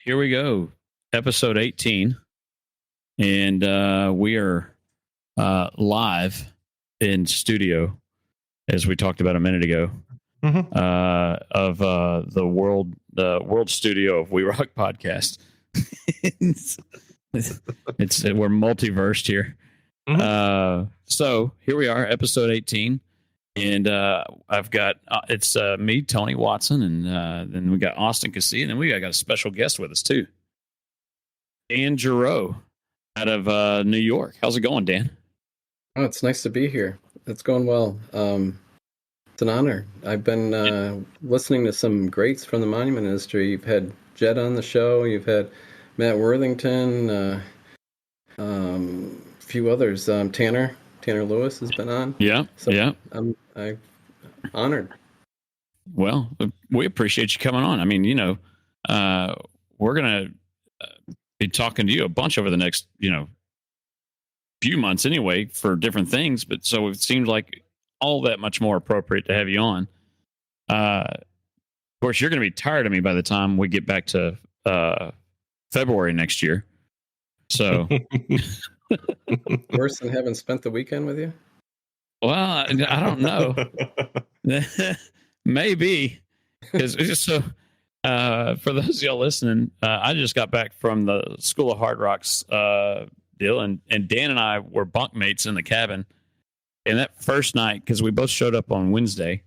Here we go. Episode 18. And we are live in studio, as we talked about a minute ago, of the world studio of We Rock Podcast. We're multiversed here. So here we are, episode 18. And I've got it's me, Tony Watson, and then we got Austin Cassie, and then we got a special guest with us too, Dan Giroux out of New York. How's it going, Dan? Oh, it's nice to be here. It's going well. It's an honor. I've been listening to some greats from the monument industry. You've had Jed on the show. You've had Matt Worthington. A few others. Tanner Lewis has been on. Yeah. So yeah. I'm honored. Well, we appreciate you coming on. I mean, we're gonna be talking to you a bunch over the next, few months anyway for different things. But so it seems like all that much more appropriate to have you on. Of course, you're going to be tired of me by the time we get back to February next year. So worse than having spent the weekend with you? Well, I don't know. Maybe, because so for those of y'all listening, I just got back from the School of Hard Rock's deal, and Dan and I were bunkmates in the cabin. And that first night, because we both showed up on Wednesday,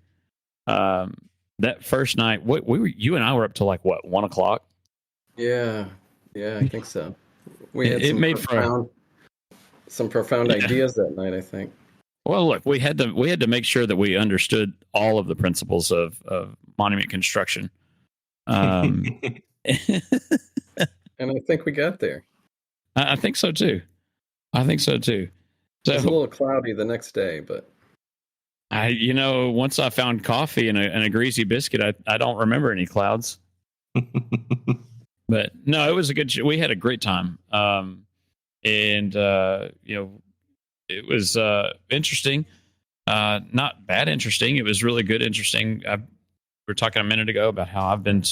that first night, you and I were up till 1 o'clock. Yeah, I think so. We had some profound ideas that night, I think. Well, look, we had to make sure that we understood all of the principles of monument construction. And I think we got there. I think so too. So it was a little cloudy the next day, but once I found coffee and a greasy biscuit, I don't remember any clouds. But no, it was a good show. We had a great time. It was interesting. Not bad interesting. It was really good interesting. We were talking a minute ago about how I've been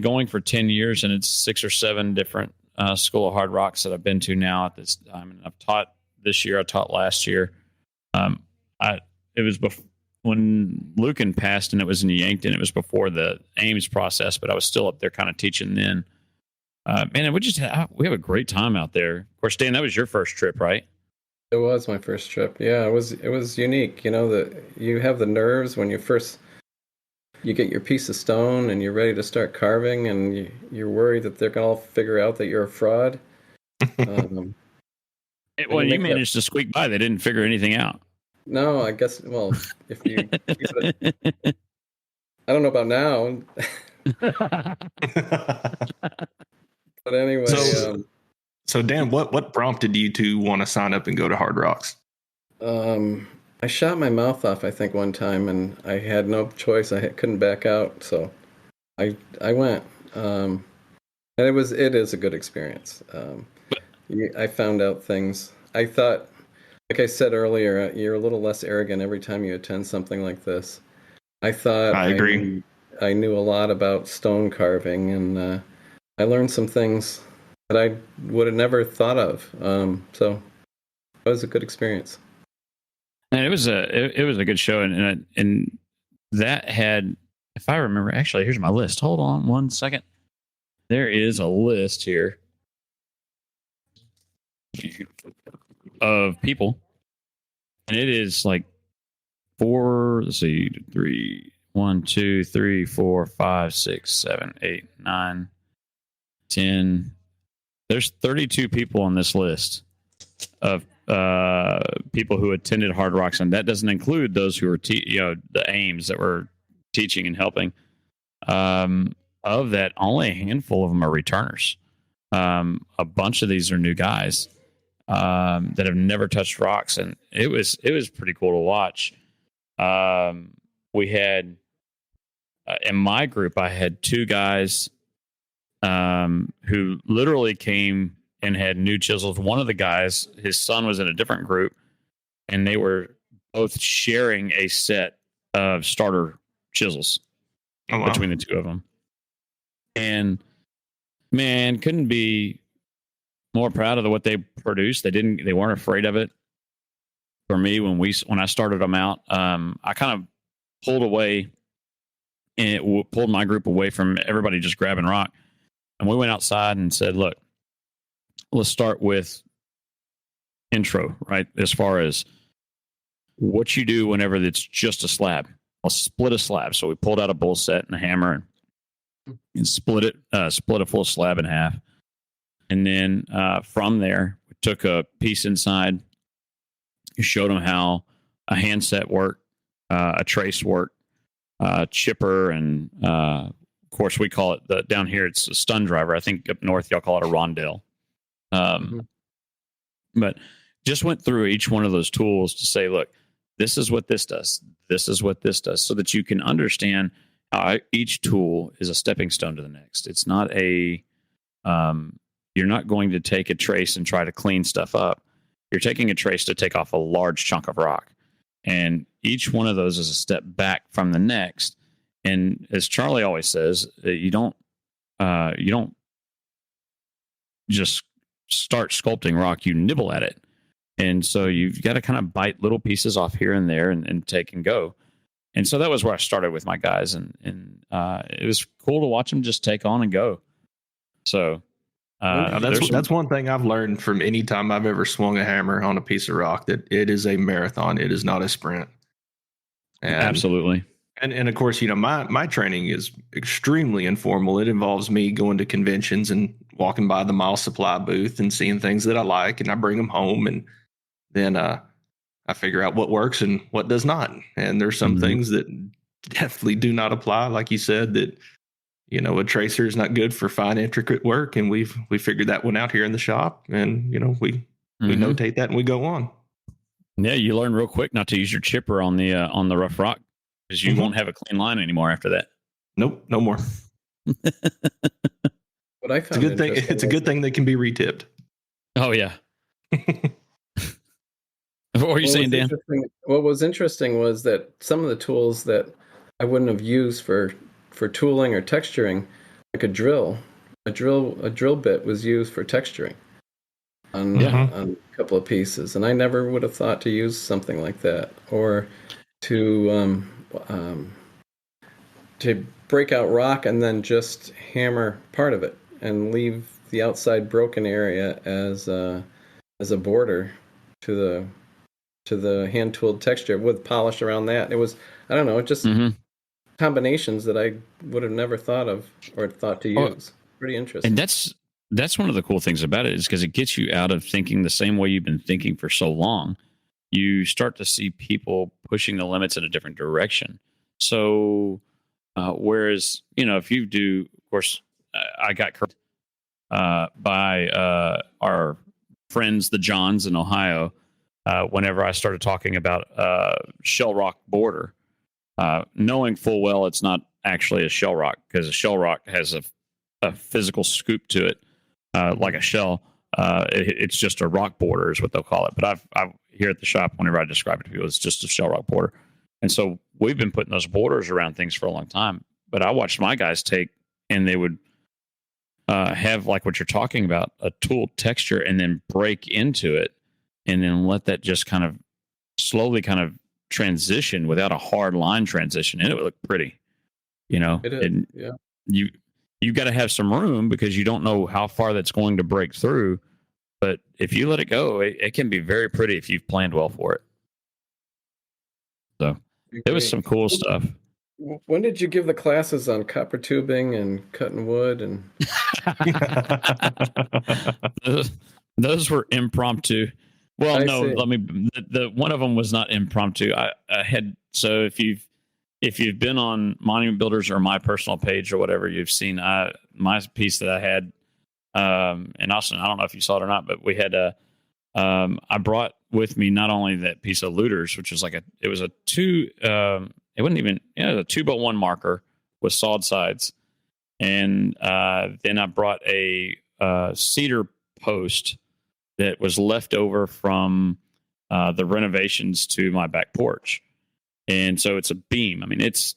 going for 10 years, and it's 6 or 7 different School of Hard Rocks that I've been to now at this time. And I've taught this year. I taught last year. It was when Lucan passed, and it was in Yankton. It was before the Ames process, but I was still up there kind of teaching then. Man, we have a great time out there. Of course, Dan, that was your first trip, right? It was my first trip. Yeah, it was unique. You have the nerves when you get your piece of stone and you're ready to start carving, and you're worried that they're gonna all figure out that you're a fraud. You managed to squeak by. They didn't figure anything out. No, I guess. Well, if you, I don't know about now. But anyway, so Dan, what prompted you to want to sign up and go to Hard Rocks? I shot my mouth off, I think, one time, and I had no choice. I couldn't back out, so I went. And it is a good experience. I found out things. I thought, like I said earlier, you're a little less arrogant every time you attend something like this. I thought I agree. I knew a lot about stone carving, and I learned some things that I would have never thought of. So it was a good experience. And it was a good show, and that had, if I remember, actually, here's my list. Hold on 1 second. There is a list here of people, and it is 1, 2, 3, 4, 5, 6, 7, 8, 9, 10. There's 32 people on this list of people who attended Hard Rocks, and that doesn't include those who were the Ames that were teaching and helping. Of that, only a handful of them are returners. A bunch of these are new guys that have never touched rocks, and it was pretty cool to watch. We had in my group, I had 2 guys who literally came and had new chisels. One of the guys, his son was in a different group, and they were both sharing a set of starter chisels. Oh, wow. between the two of them. And man, couldn't be more proud of what they produced. They weren't afraid of it. For me, when I started them out, I kind of pulled away and pulled my group away from everybody just grabbing rock. And we went outside and said, look, let's start with intro, right? As far as what you do whenever it's just a slab. I'll split a slab. So we pulled out a bull set and a hammer and split a full slab in half. And then from there, we took a piece inside, showed them how a handset worked, a trace worked, chipper, and of course we call it down here it's a stun driver. I think up north y'all call it a rondelle. But just went through each one of those tools to say, look, this is what this does. This is what this does, so that you can understand how each tool is a stepping stone to the next. It's not a you're not going to take a trace and try to clean stuff up. You're taking a trace to take off a large chunk of rock. And each one of those is a step back from the next. And as Charlie always says, you don't just start sculpting rock, you nibble at it. And so you've got to kind of bite little pieces off here and there and take and go. And so that was where I started with my guys. And it was cool to watch them just take on and go. So that's one thing I've learned from any time I've ever swung a hammer on a piece of rock, that it is a marathon. It is not a sprint. And, absolutely. And of course, my training is extremely informal. It involves me going to conventions and walking by the Mile Supply booth and seeing things that I like, and I bring them home, and then I figure out what works and what does not. And there's some things that definitely do not apply, like you said, that a tracer is not good for fine, intricate work, and we figured that one out here in the shop, and we notate that and we go on. Yeah, you learn real quick not to use your chipper on the rough rock, because you won't have a clean line anymore after that. Nope, no more. What I found it's a good thing they can be retipped. Oh yeah. What were you saying, Dan? What was interesting was that some of the tools that I wouldn't have used for tooling or texturing, like a drill bit was used for texturing on a couple of pieces, and I never would have thought to use something like that, or to break out rock and then just hammer part of it and leave the outside broken area as a border to the hand tooled texture with polish around that. It was, I don't know, just combinations that I would have never thought of or thought to use. Pretty interesting. And that's one of the cool things about it, is because it gets you out of thinking the same way you've been thinking for so long. You start to see people pushing the limits in a different direction. So whereas, if you do, of course, I got corrected by our friends, the Johns in Ohio, whenever I started talking about shell rock border, knowing full well it's not actually a shell rock, because a shell rock has a physical scoop to it, like a shell. It's just a rock border is what they'll call it. But I've here at the shop, whenever I describe it to people, it's just a shell rock border. And so we've been putting those borders around things for a long time. But I watched my guys take, and they would have, like what you're talking about, a tool texture, and then break into it, and then let that just kind of slowly kind of transition without a hard line transition, and it would look pretty. It is, and yeah. You got to have some room, because you don't know how far that's going to break through. But if you let it go, it can be very pretty if you've planned well for it. So it was some cool stuff. When did you give the classes on copper tubing and cutting wood? And those were impromptu. Well, I no, see. the one of them was not impromptu. I had, so if you've been on Monument Builders or my personal page or whatever, you've seen my piece that I had in Austin. I don't know if you saw it or not, but we had I brought with me not only that piece of looters, which was it was a 2 2x1 marker with sawed sides, and then I brought a cedar post that was left over from the renovations to my back porch. And so it's a beam. I mean, it's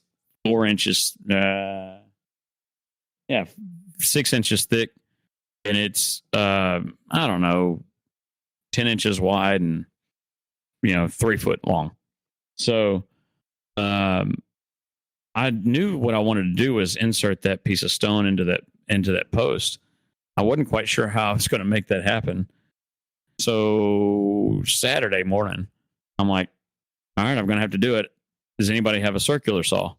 4 inches, 6 inches thick, and it's I don't know, 10 inches wide and 3 foot long. So I knew what I wanted to do was insert that piece of stone into that post. I wasn't quite sure how I was going to make that happen. So Saturday morning, I'm like, all right, I'm going to have to do it. Does anybody have a circular saw?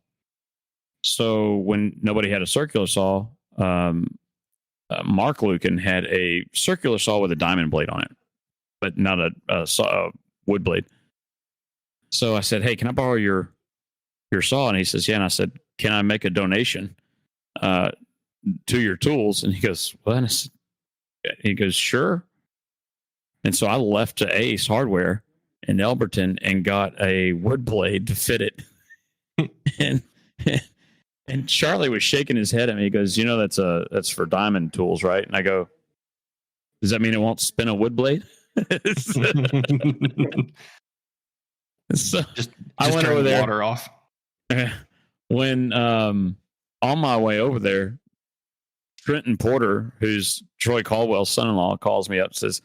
So when nobody had a circular saw, Mark Lucan had a circular saw with a diamond blade on it, but not a wood blade. So I said, hey, can I borrow your saw? And he says, yeah. And I said, can I make a donation to your tools? And he goes, well, and he goes, sure. And so I left to Ace Hardware in Elberton and got a wood blade to fit it. and Charlie was shaking his head at me. He goes, that's for diamond tools, right? And I go, does that mean it won't spin a wood blade? So just I went over there. Water off. When on my way over there, Trenton Porter, who's Troy Caldwell's son-in-law, calls me up and says,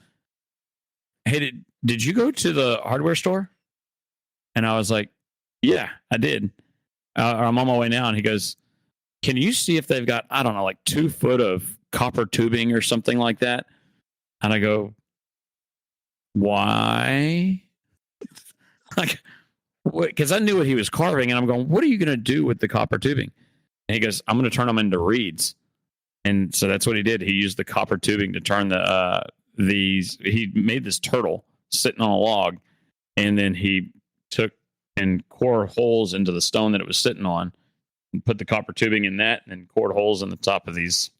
hey, did you go to the hardware store? And I was like, yeah, I did. I'm on my way now. And he goes, can you see if they've got, I don't know, like 2 foot of copper tubing or something like that? And I go, why? Like, because I knew what he was carving, and I'm going, what are you going to do with the copper tubing? And he goes, I'm going to turn them into reeds. And so that's what he did. He used the copper tubing to turn he made this turtle sitting on a log, and then he took and cored holes into the stone that it was sitting on and put the copper tubing in that and then cored holes in the top of these.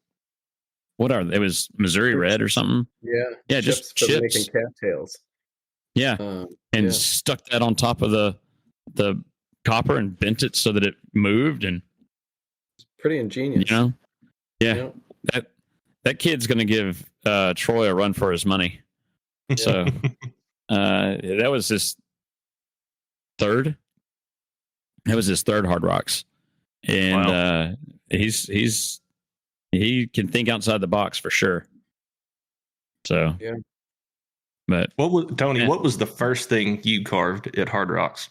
What are they? It was Missouri red or something. Yeah, just for chips. Making cattails. Yeah, stuck that on top of the copper and bent it so that it moved, and it's pretty ingenious. That kid's going to give Troy a run for his money. So that was his third. That was his third Hard Rocks, and wow. He can think outside the box for sure. So yeah. But what was the first thing you carved at Hard Rocks?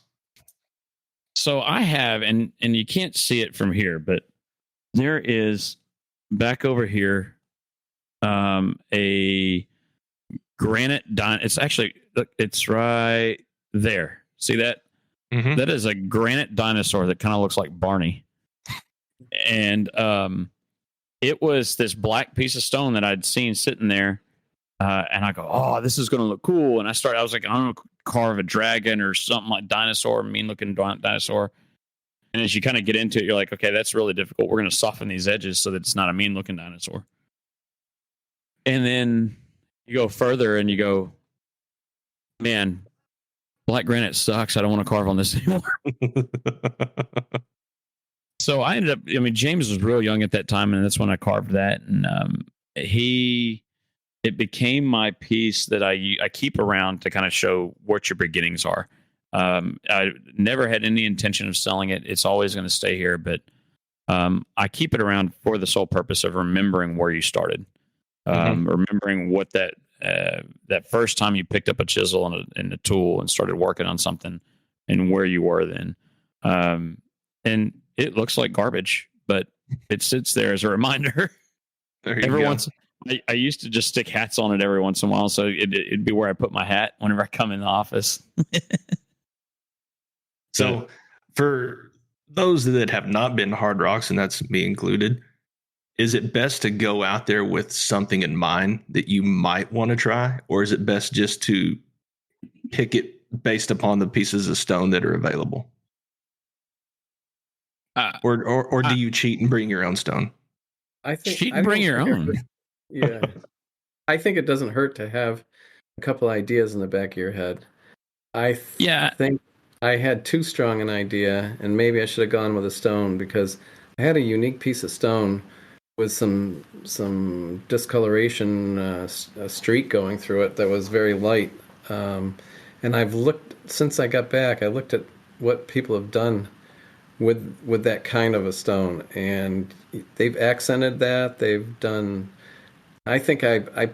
So I have, and you can't see it from here, but there is back over here a granite it's actually, it's right there. See that? Mm-hmm. That is a granite dinosaur that kind of looks like Barney. And it was this black piece of stone that I'd seen sitting there. And I go, oh, this is going to look cool. And I was like, I'm going to carve a dragon or something like dinosaur, mean looking dinosaur. And as you kind of get into it, you're like, okay, that's really difficult. We're going to soften these edges so that it's not a mean looking dinosaur. And then you go further and you go, man, black granite sucks. I don't want to carve on this anymore. So I ended up, James was real young at that time, and that's when I carved that. And it became my piece that I keep around to kind of show what your beginnings are. I never had any intention of selling it. It's always going to stay here, but I keep it around for the sole purpose of remembering where you started, remembering what that first time you picked up a chisel and a tool and started working on something, and where you were then. And it looks like garbage, but it sits there as a reminder. I used to just stick hats on it every once in a while, so it'd be where I put my hat whenever I come in the office. So for those that have not been to Hard Rocks, and that's me included, is it best to go out there with something in mind that you might want to try, or is it best just to pick it based upon the pieces of stone that are available? Or do you cheat and bring your own stone? I think cheat and bring your own. Yeah. I think it doesn't hurt to have a couple ideas in the back of your head. I think I had too strong an idea, and maybe I should have gone with a stone, because I had a unique piece of stone with some discoloration, a streak going through it that was very light. And I've looked, since I got back, I looked at what people have done with that kind of a stone, and they've accented that. They've done. I think I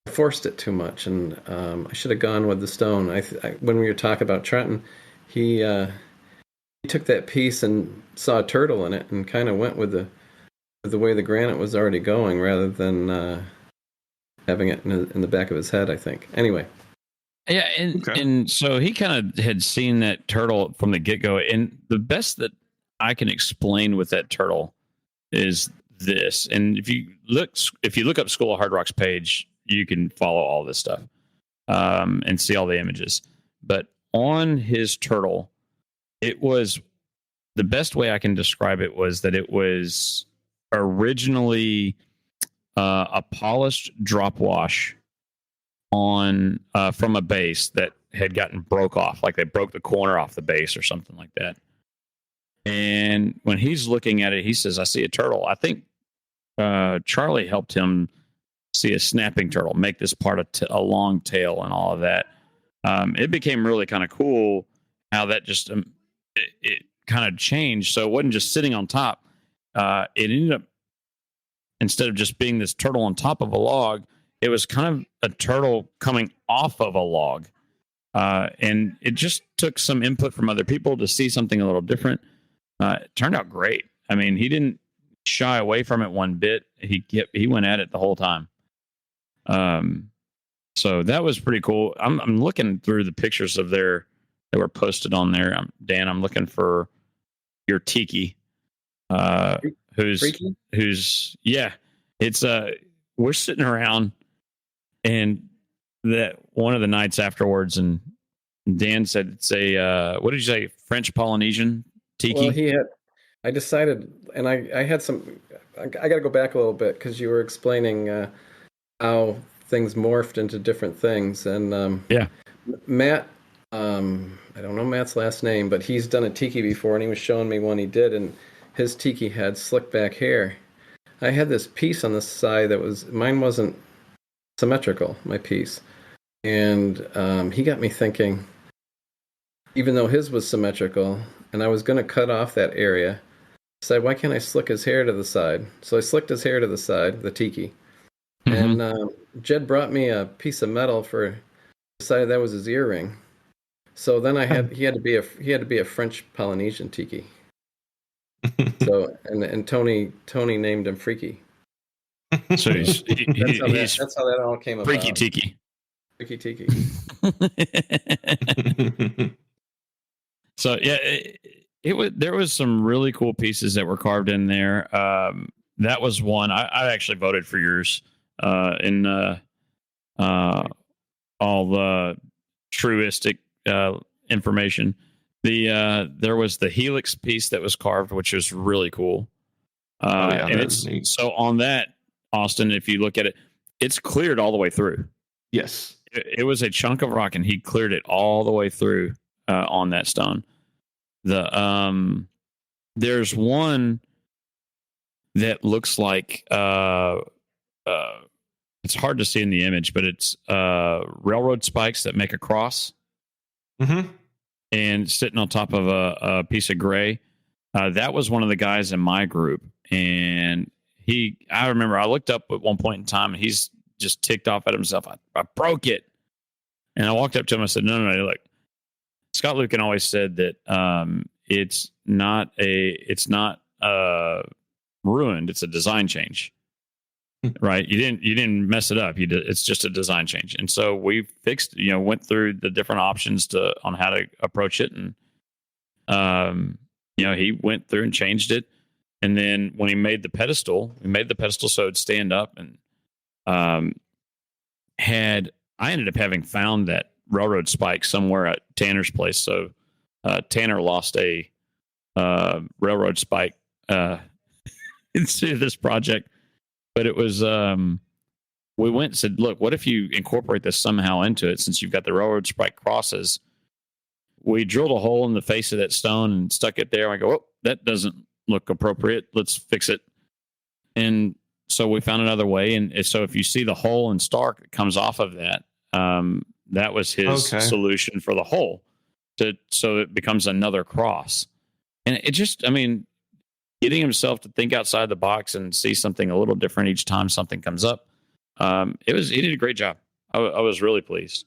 forced it too much, and I should have gone with the stone. When we were talking about Trenton, he took that piece and saw a turtle in it, and kind of went with the way the granite was already going, rather than having it in the back of his head, I think. Anyway. Yeah, and so he kind of had seen that turtle from the get-go, and the best that I can explain with that turtle is this. And if you look up School of Hard Rock's page, you can follow all this stuff and see all the images. But on his turtle, it was the best way I can describe it was that it was originally a polished drop wash on from a base that had gotten broke off, like they broke the corner off the base or something like that. And when he's looking at it, he says, "I see a turtle." I think Charlie helped him see a snapping turtle, make this part a long tail and all of that. It became really kind of cool how that just it kind of changed. So it wasn't just sitting on top. It ended up, instead of just being this turtle on top of a log, it was kind of a turtle coming off of a log. And it just took some input from other people to see something a little different. It turned out great. I mean, he didn't shy away from it one bit. He went at it the whole time. So that was pretty cool. I'm looking through the pictures of that were posted on there. Dan, I'm looking for your tiki. Who's yeah. It's we're sitting around, and that one of the nights afterwards, and Dan said it's a what did you say, French Polynesian tiki? Well, I decided, and I had some. I got to go back a little bit because you were explaining how things morphed into different things, and Matt. I don't know Matt's last name, but he's done a tiki before, and he was showing me one he did, and his tiki had slick back hair. I had this piece on the side mine wasn't symmetrical, my piece. And he got me thinking, even though his was symmetrical, and I was going to cut off that area, I said, why can't I slick his hair to the side? So I slicked his hair to the side, the tiki. Mm-hmm. And Jed brought me a piece of metal decided that was his earring. So then he had to be a French Polynesian tiki. So and Tony named him Freaky. So that's how that all came about. Freaky Tiki. Freaky Tiki. So yeah, there was some really cool pieces that were carved in there. That was one. I actually voted for yours in all the truistic information. There was the helix piece that was carved, which was really cool. And so on that, Austin, if you look at it, it's cleared all the way through. Yes. It was a chunk of rock, and he cleared it all the way through on that stone. There's one that looks like it's hard to see in the image, but it's railroad spikes that make a cross. Mm-hmm. And sitting on top of a piece of gray. That was one of the guys in my group. And I remember I looked up at one point in time, and he's just ticked off at himself. I broke it. And I walked up to him. I said, no, look, Scott Lucan always said that it's not ruined. It's a design change. Right. You didn't mess it up. It's just a design change. And so we fixed, went through the different options on how to approach it. And, he went through and changed it. And then when he made the pedestal so it'd stand up, and I ended up having found that railroad spike somewhere at Tanner's place. So Tanner lost a railroad spike into this project. But it was, we went and said, look, what if you incorporate this somehow into it, since you've got the railroad spike crosses? We drilled a hole in the face of that stone and stuck it there. I go, oh, that doesn't look appropriate. Let's fix it. And so we found another way. And so if you see the hole and Stark that comes off of that, that was his solution for the hole, so it becomes another cross. And it just, I mean, getting himself to think outside the box and see something a little different each time something comes up. He did a great job. I was really pleased.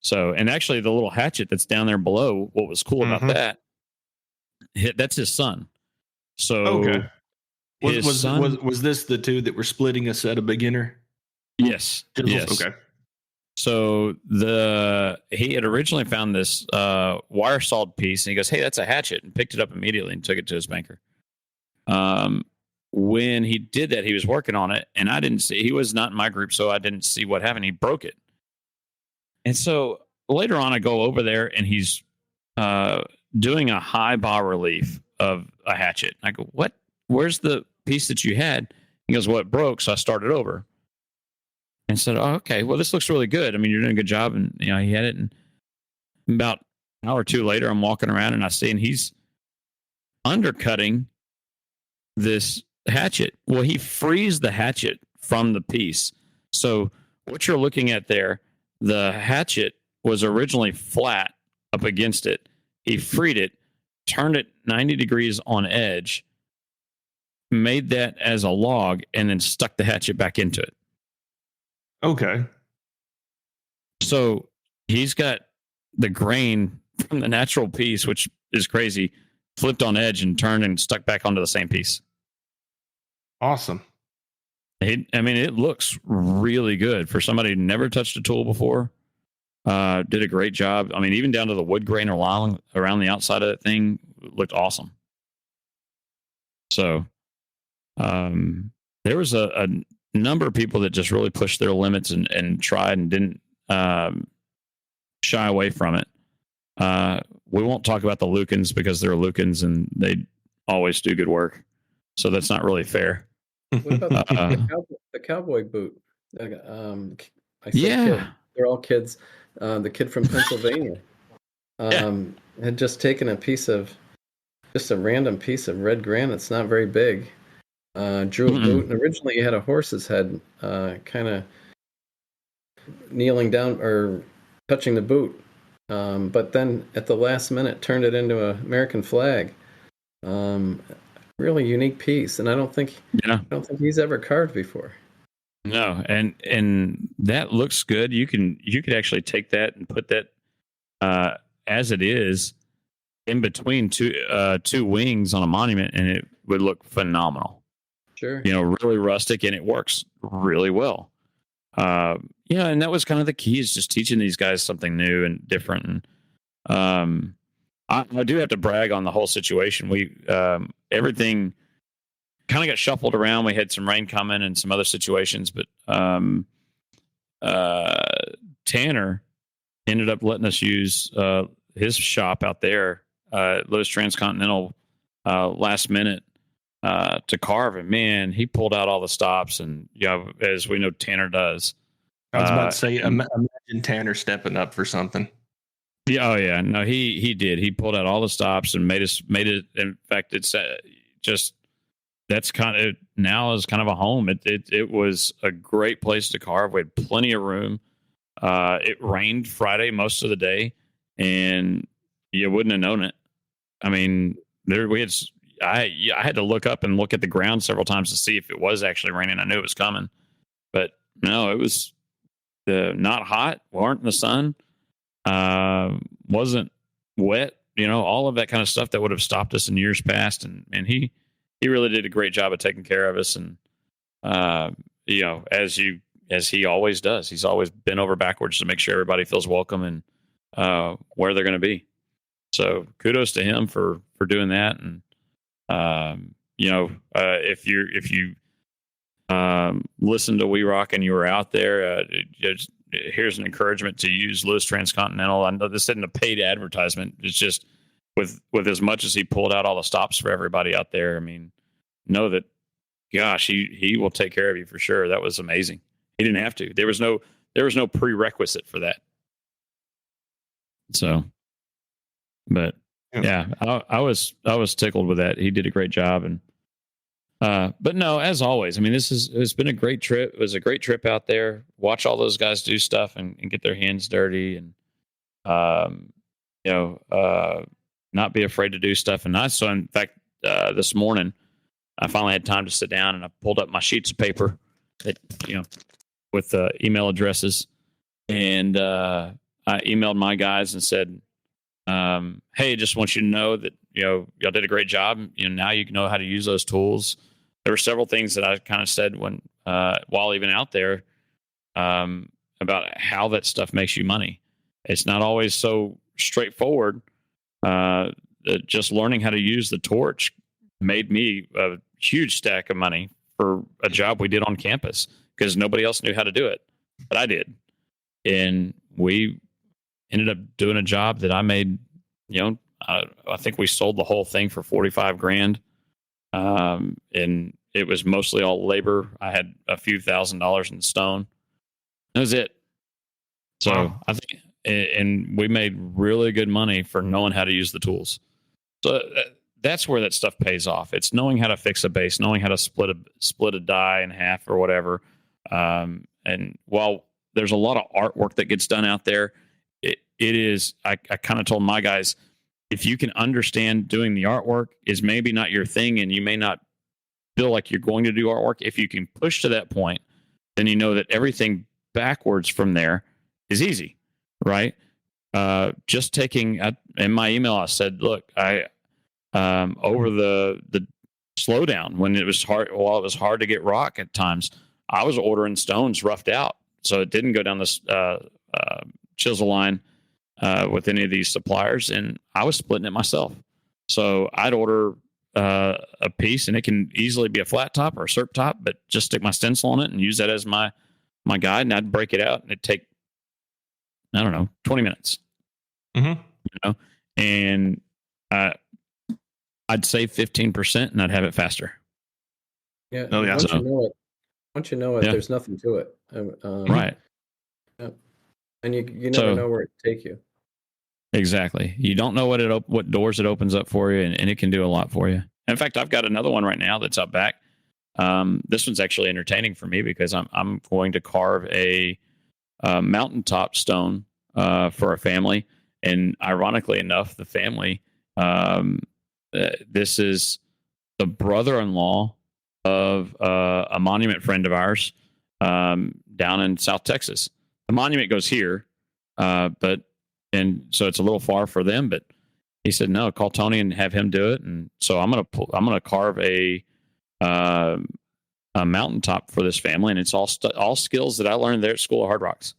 So, and actually the little hatchet that's down there below, what was cool about that, that's his son. So okay. his son, Was this the two that were splitting us at a beginner? yes. Yes. Okay. So he had originally found this wire sawed piece, and he goes, "Hey, that's a hatchet," and picked it up immediately and took it to his banker. When he did that, he was working on it, and I didn't see. He was not in my group, so I didn't see what happened. He broke it, and so later on, I go over there, and he's doing a high bas relief of a hatchet. I go, "What? Where's the piece that you had?" He goes, "Well, it broke, so I started over." And said, "Oh, okay. Well, this looks really good. I mean, you're doing a good job." And he had it. And about an hour or two later, I'm walking around and I see, and he's undercutting this hatchet. Well, he frees the hatchet from the piece. So what you're looking at there, the hatchet was originally flat up against it. He freed it, turned it 90 degrees on edge, made that as a log, and then stuck the hatchet back into it. Okay. So he's got the grain from the natural piece, which is crazy, flipped on edge and turned and stuck back onto the same piece. Awesome. It looks really good for somebody who never touched a tool before. Did a great job. I mean, even down to the wood grain around the outside of that thing looked awesome. So there was a number of people that just really pushed their limits and tried and didn't shy away from it. We won't talk about the Lukens because they're Lukens and they always do good work. So that's not really fair. What about the cowboy boot? I said kid. They're all kids. The kid from Pennsylvania had just taken just a random piece of red granite. It's not very big. Drew a boot, and originally he had a horse's head kind of kneeling down or touching the boot. But then at the last minute turned it into an American flag. Really unique piece, and I don't think he's ever carved before. No, and that looks good. You could actually take that and put that as it is in between two wings on a monument, and it would look phenomenal. Sure. Really rustic, and it works really well. And that was kind of the key, is just teaching these guys something new and different. And I do have to brag on the whole situation. We everything kind of got shuffled around. We had some rain coming and some other situations, but Tanner ended up letting us use his shop out there, Lewis Transcontinental, last minute to carve. And man, he pulled out all the stops, and as we know, Tanner does. I was about to say, imagine Tanner stepping up for something. Yeah, oh yeah, no, he did. He pulled out all the stops and made it. In fact, it's just that's kind of now is kind of a home. It was a great place to carve. We had plenty of room. It rained Friday most of the day, and you wouldn't have known it. I mean, I had to look up and look at the ground several times to see if it was actually raining. I knew it was coming, but no, it was not hot. Weren't in the sun. Wasn't wet. All of that kind of stuff that would have stopped us in years past. And he really did a great job of taking care of us. And as he always does, he's always bent over backwards to make sure everybody feels welcome and where they're going to be. So kudos to him for doing that. And if you listen to We Rock and you were out there, here's an encouragement to use Lewis Transcontinental. I know this isn't a paid advertisement. It's just with as much as he pulled out all the stops for everybody out there. I mean, know that, gosh, he will take care of you for sure. That was amazing. He didn't have to. There was no prerequisite for that. So, but yeah, I was tickled with that. He did a great job. And but no, as always, I mean, it's been a great trip. It was a great trip out there. Watch all those guys do stuff and get their hands dirty. And, not be afraid to do stuff. And so in fact, this morning, I finally had time to sit down and I pulled up my sheets of paper that, with email addresses. And I emailed my guys and said, hey, just want you to know that, y'all did a great job. Now you know how to use those tools. There were several things that I kind of said while even out there, about how that stuff makes you money. It's not always so straightforward. Just learning how to use the torch made me a huge stack of money for a job we did on campus because nobody else knew how to do it, but I did. And we ended up doing a job that I made, I think we sold the whole thing for $45,000. And it was mostly all labor. I had a few $1,000s in stone. That was it. So wow. I think, and we made really good money for knowing how to use the tools. So that's where that stuff pays off. It's knowing how to fix a base, knowing how to split a die in half or whatever. And while there's a lot of artwork that gets done out there, it is, I kind of told my guys, if you can understand doing the artwork is maybe not your thing and you may not feel like you're going to do artwork. If you can push to that point, then you know that everything backwards from there is easy, right? Just taking, in my email, I said, look, over the slowdown when it was hard, while it was hard to get rock at times, I was ordering stones roughed out. So it didn't go down this chisel line with any of these suppliers, and I was splitting it myself. So I'd order a piece, and it can easily be a flat top or a serp top, but just stick my stencil on it and use that as my guide, and I'd break it out, and it'd take, 20 minutes. Mm-hmm. And I'd save 15%, and I'd have it faster. Yeah. Oh, yeah. Once you know it, there's nothing to it. Right. Yeah. And you never know where it take you. Exactly. You don't know what doors it opens up for you, and it can do a lot for you. In fact, I've got another one right now that's up back. This one's actually entertaining for me because I'm going to carve a mountaintop stone for a family, and ironically enough, the family. This is the brother-in-law of a monument friend of ours down in South Texas. The monument goes here, and so it's a little far for them. But he said, "No, call Tony and have him do it." And so I'm gonna carve a mountaintop for this family, and it's all skills that I learned there at School of Hard Rocks.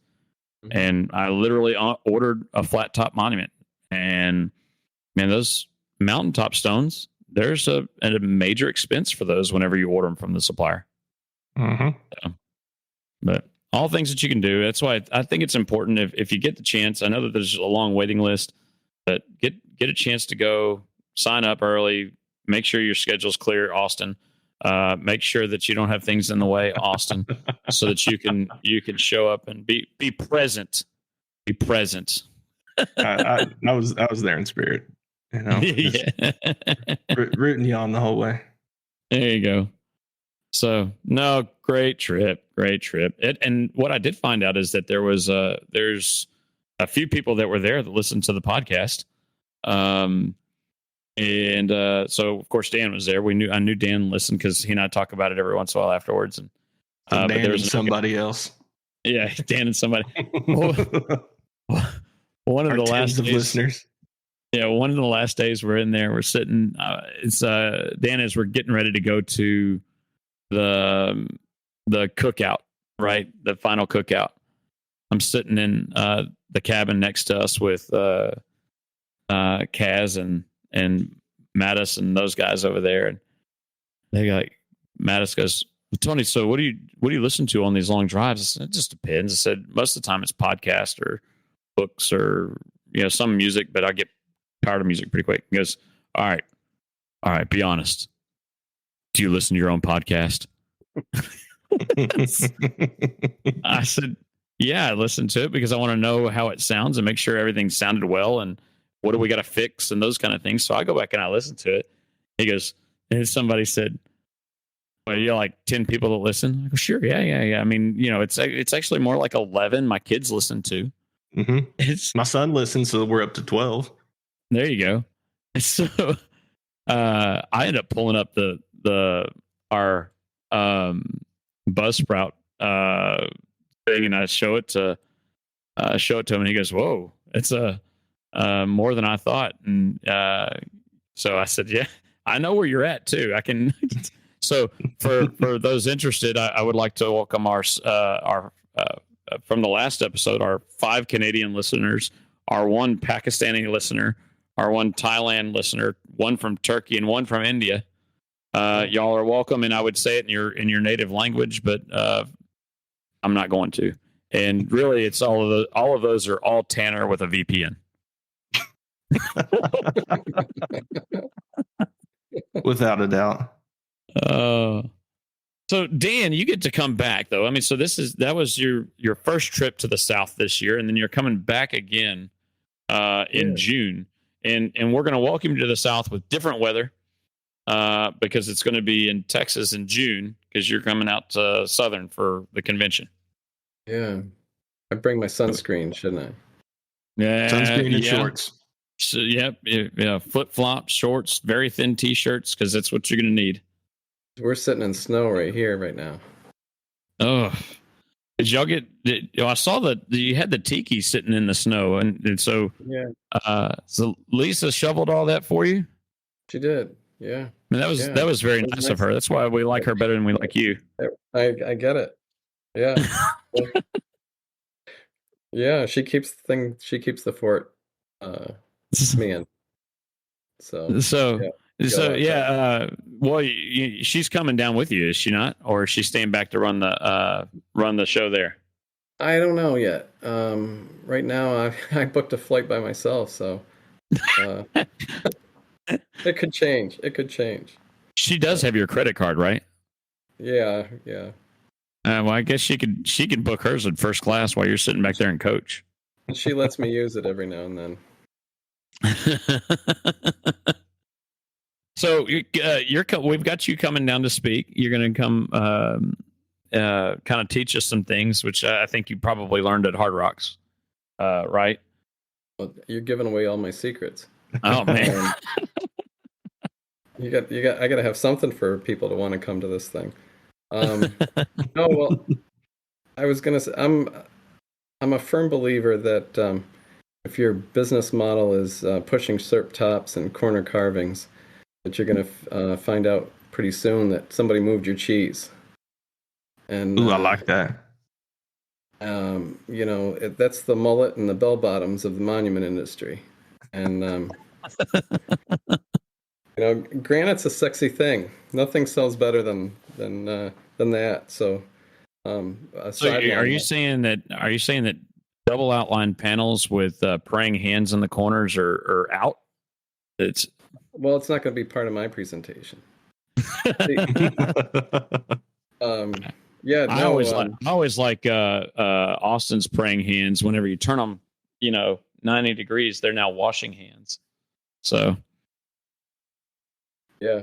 Mm-hmm. And I literally ordered a flat top monument, and man, those mountaintop stones, there's a major expense for those whenever you order them from the supplier. Mm-hmm. So, but all things that you can do. That's why I think it's important if you get the chance. I know that there's a long waiting list, but get a chance to go sign up early. Make sure your schedule's clear, Austin. Make sure that you don't have things in the way, Austin, so that you can show up and be present. Be present. I was there in spirit. Yeah. Rooting you on the whole way. There you go. So no, great trip. And what I did find out is that there's a few people that were there that listened to the podcast. And so of course Dan was there. I knew Dan listened because he and I talk about it every once in a while afterwards. And Dan but there was somebody else. Yeah, Dan and somebody. One of the last days, listeners. Yeah, one of the last days we're in there. We're sitting. It's Dan as we're getting ready to go to the cookout, right? The final cookout. I'm sitting in the cabin next to us with Kaz and Mattis and those guys over there, and Mattis goes, Tony, so what do you listen to on these long drives? I said, it just depends. I said most of the time it's podcast or books or some music, but I get tired of music pretty quick. He goes, all right, be honest. Do you listen to your own podcast? I said, yeah, I listen to it because I want to know how it sounds and make sure everything sounded well and what do we got to fix and those kind of things. So I go back and I listen to it. He goes, and somebody said, well, you like 10 people that listen? I go, sure. Yeah. I mean, it's actually more like 11 my kids listen to. Mm-hmm. My son listens, so we're up to 12. There you go. So I ended up pulling up our Buzzsprout thing, and I show it to him, and he goes, "Whoa, it's more than I thought." And so I said, "Yeah, I know where you're at too. I can." So for those interested, I would like to welcome our from the last episode, our 5 Canadian listeners, our 1 Pakistani listener, our 1 Thailand listener, 1 from Turkey, and 1 from India. Y'all are welcome, and I would say it in your native language, but I'm not going to. And really, it's all of those are all Tanner with a VPN. Without a doubt. So Dan, you get to come back though. I mean, so that was your first trip to the South this year, and then you're coming back again in June, and we're going to welcome you to the South with different weather because it's going to be in Texas in June because you're coming out to Southern for the convention. Yeah, I bring my sunscreen, shouldn't I? Yeah, sunscreen and shorts. So, flip flops, shorts, very thin T-shirts because that's what you're going to need. We're sitting in snow right here, right now. Oh, did y'all get? I saw that you had the tiki sitting in the snow, and so so Lisa shoveled all that for you. She did, yeah. I mean, that was very nice of her. That's why we like her better than we like you. I get it. Yeah, yeah. She keeps the fort, man. Well, she's coming down with you, is she not, or is she staying back to run the show there? I don't know yet. Right now, I booked a flight by myself, so it could change. It could change. She does have your credit card, right? Yeah. Well, I guess she could book hers in first class while you're sitting back there in coach. She lets me use it every now and then. So we've got you coming down to speak. You're going to come kind of teach us some things, which I think you probably learned at Hard Rocks, right? Well, you're giving away all my secrets. Oh man, I got to have something for people to want to come to this thing. No, well, I was going to say I'm a firm believer that if your business model is pushing SERP tops and corner carvings, that you're going to find out pretty soon that somebody moved your cheese. And I like that. That's the mullet and the bell bottoms of the monument industry. And granite's a sexy thing. Nothing sells better than that. So, are you saying that double outline panels with praying hands in the corners are out? It's not going to be part of my presentation. I always like Austin's praying hands. Whenever you turn them, 90 degrees, they're now washing hands. So, yeah.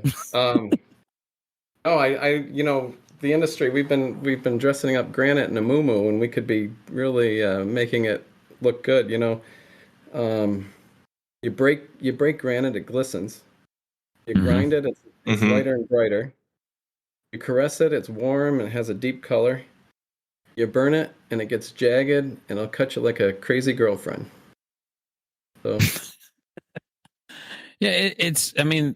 The industry, we've been dressing up granite in a muumuu, and we could be really making it look good. You break granite, it glistens. You grind it, it's lighter and brighter. You caress it, it's warm and has a deep color. You burn it, and it gets jagged, and it'll cut you like a crazy girlfriend. So. Yeah,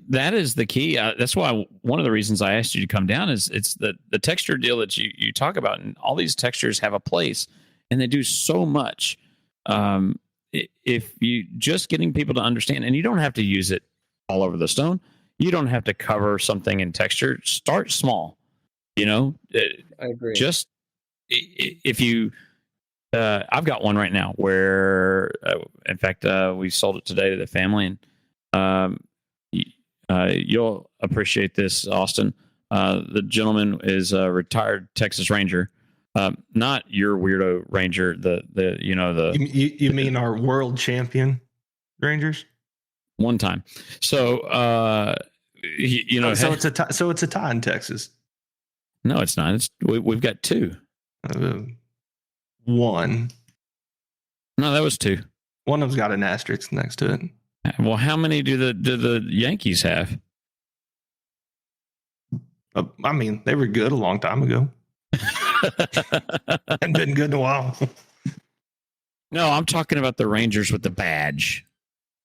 that is the key. That's why one of the reasons I asked you to come down is it's the texture deal that you talk about, and all these textures have a place, and they do so much. If you just getting people to understand, and you don't have to use it all over the stone. You don't have to cover something in texture. Start small. I agree. Just if you, I've got one right now where, in fact, we sold it today to the family, and you'll appreciate this, Austin. The gentleman is a retired Texas Ranger, not your weirdo Ranger. You mean our world champion Rangers? One time. So, so it's a tie in Texas. No, it's not. We've got 2. One. No, that was 2. One of them's got an asterisk next to it. Well, how many do the Yankees have? I mean, they were good a long time ago. Hadn't been good in a while. No, I'm talking about the Rangers with the badge.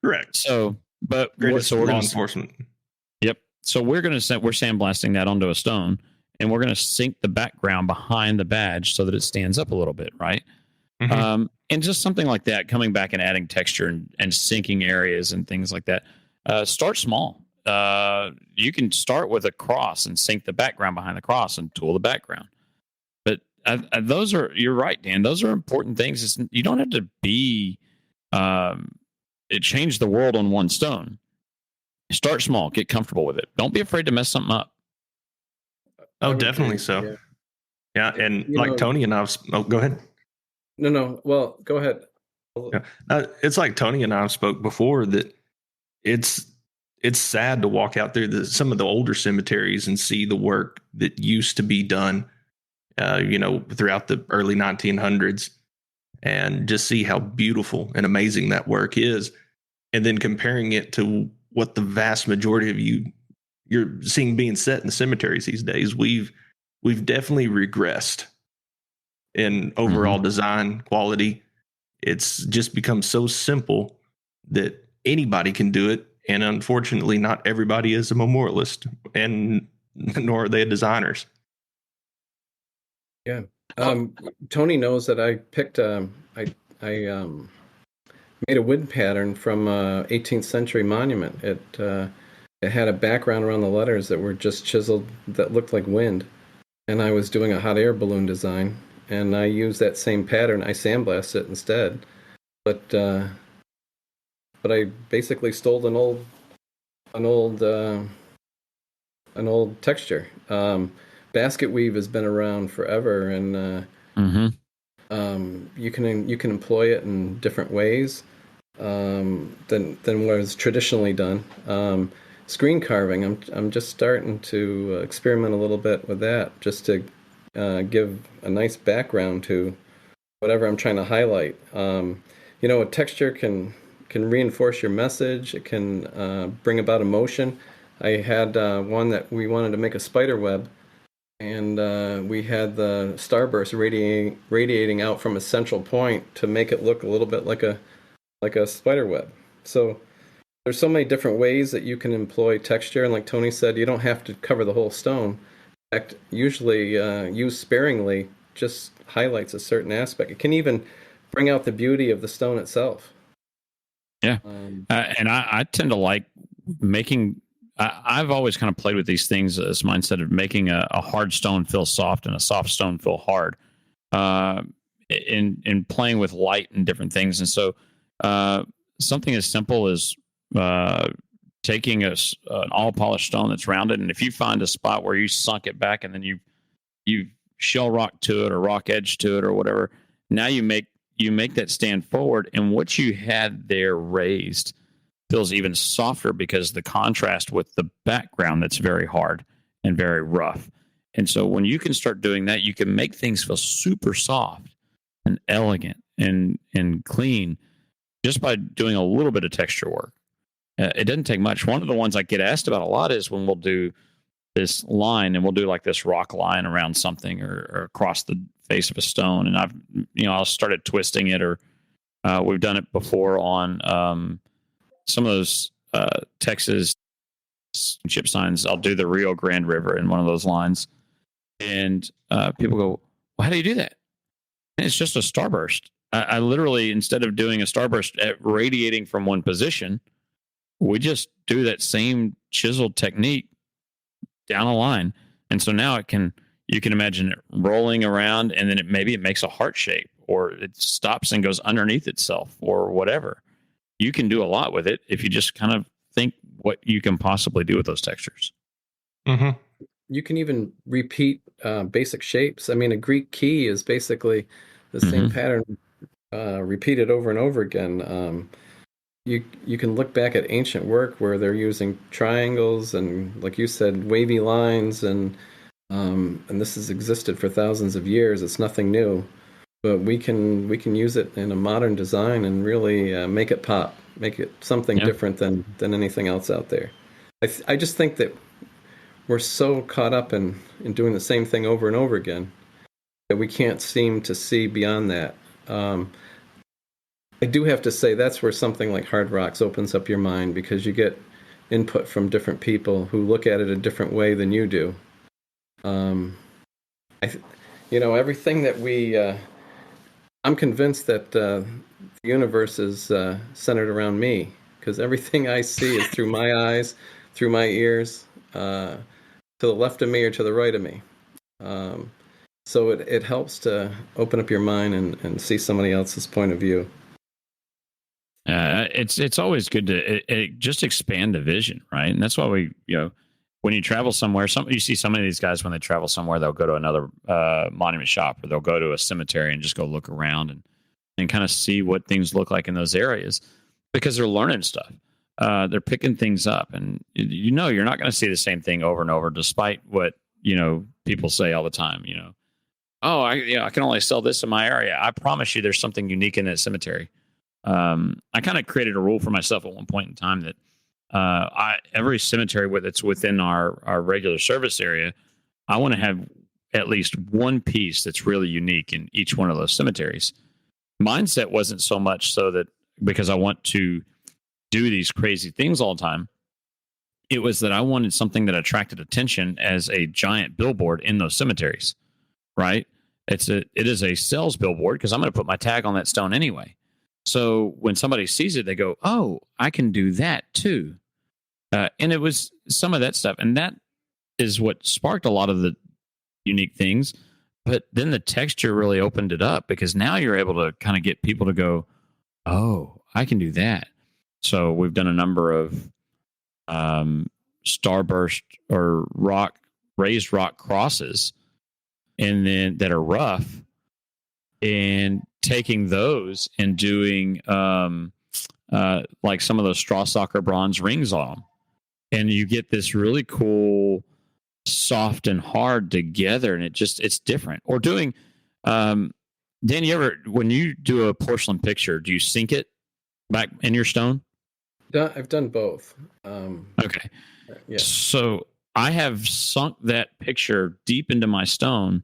Correct. So, but Greatest so we're law gonna, enforcement. Yep. So we're sandblasting that onto a stone, and we're gonna sink the background behind the badge so that it stands up a little bit, right? Mhm. And just something like that, coming back and adding texture and sinking areas and things like that. Start small. You can start with a cross and sink the background behind the cross and tool the background. But you're right, Dan. Those are important things. You don't have to be, it changed the world on one stone. Start small, get comfortable with it. Don't be afraid to mess something up. Oh, definitely so. Yeah. And like Tony and I've, go ahead. No. Well, go ahead. Yeah. It's like Tony and I've spoke before that it's sad to walk out through some of the older cemeteries and see the work that used to be done, throughout the early 1900s, and just see how beautiful and amazing that work is. And then comparing it to what the vast majority of you're seeing being set in the cemeteries these days, we've definitely regressed in overall design quality. It's just become so simple that anybody can do it. And unfortunately, not everybody is a memorialist, and nor are they designers. Yeah. Tony knows that I picked, I made a wood pattern from a 18th century monument. It had a background around the letters that were just chiseled that looked like wind. And I was doing a hot air balloon design, and I used that same pattern. I sandblasted it instead. But I basically stole an old texture. Basket weave has been around forever, and you can employ it in different ways than was traditionally done. Screen carving, I'm just starting to experiment a little bit with that, just to give a nice background to whatever I'm trying to highlight. A texture can reinforce your message. It can bring about emotion. I had one that we wanted to make a spider web, and we had the starburst radiating out from a central point to make it look a little bit like a spider web. So there's so many different ways that you can employ texture, and like Tony said, you don't have to cover the whole stone. In fact, usually used sparingly just highlights a certain aspect. It can even bring out the beauty of the stone itself. Yeah. And I tend to like making, I've always kind of played with these things as mindset of making a hard stone feel soft and a soft stone feel hard, in playing with light and different things. And so something as simple as taking an all polished stone that's rounded, and if you find a spot where you sunk it back and then you shell rock to it or rock edge to it or whatever, now you make that stand forward, and what you had there raised feels even softer because the contrast with the background that's very hard and very rough. And so when you can start doing that, you can make things feel super soft and elegant and clean just by doing a little bit of texture work. It doesn't take much. One of the ones I get asked about a lot is when we'll do this line, and we'll do like this rock line around something or across the face of a stone. And I've started twisting it, or we've done it before on some of those Texas chip signs. I'll do the Rio Grande River in one of those lines, and people go, "Well, how do you do that?" And it's just a starburst. I literally, instead of doing a starburst radiating from one position, we just do that same chiseled technique down a line. And so now you can imagine it rolling around, and then maybe it makes a heart shape, or it stops and goes underneath itself, or whatever. You can do a lot with it if you just kind of think what you can possibly do with those textures. Mm-hmm. You can even repeat basic shapes. I mean, a Greek key is basically the same pattern repeated over and over again. You can look back at ancient work where they're using triangles and, like you said, wavy lines, and this has existed for thousands of years. It's nothing new. but we can use it in a modern design and really make it pop, make it something different than anything else out there. I just think that we're so caught up in doing the same thing over and over again that we can't seem to see beyond that. I do have to say that's where something like Hard Rocks opens up your mind, because you get input from different people who look at it a different way than you do. Everything that I'm convinced that the universe is centered around me, because everything I see is through my eyes, through my ears, to the left of me or to the right of me. So it helps to open up your mind and see somebody else's point of view. It's always good to just expand the vision, right? And that's why when you travel somewhere, you see some of these guys when they travel somewhere, they'll go to another monument shop, or they'll go to a cemetery and just go look around and kind of see what things look like in those areas, because they're learning stuff. They're picking things up, and you're not going to see the same thing over and over, despite what people say all the time. Oh, I can only sell this in my area. I promise you, there's something unique in that cemetery. I kind of created a rule for myself at one point in time that every cemetery that's within our regular service area, I want to have at least one piece that's really unique in each one of those cemeteries. Mindset wasn't so much so that because I want to do these crazy things all the time. It was that I wanted something that attracted attention as a giant billboard in those cemeteries, right? It is a sales billboard, because I'm going to put my tag on that stone anyway. So when somebody sees it, they go, oh, I can do that too. And it was some of that stuff. And that is what sparked a lot of the unique things. But then the texture really opened it up, because now you're able to kind of get people to go, oh, I can do that. So we've done a number of starburst or raised rock crosses, and then that are rough, and taking those and doing like some of those straw soccer bronze rings on them. And you get this really cool soft and hard together, and it's different. Or doing Dan, when you do a porcelain picture, do you sink it back in your stone? I've done both. Okay. Yeah. So I have sunk that picture deep into my stone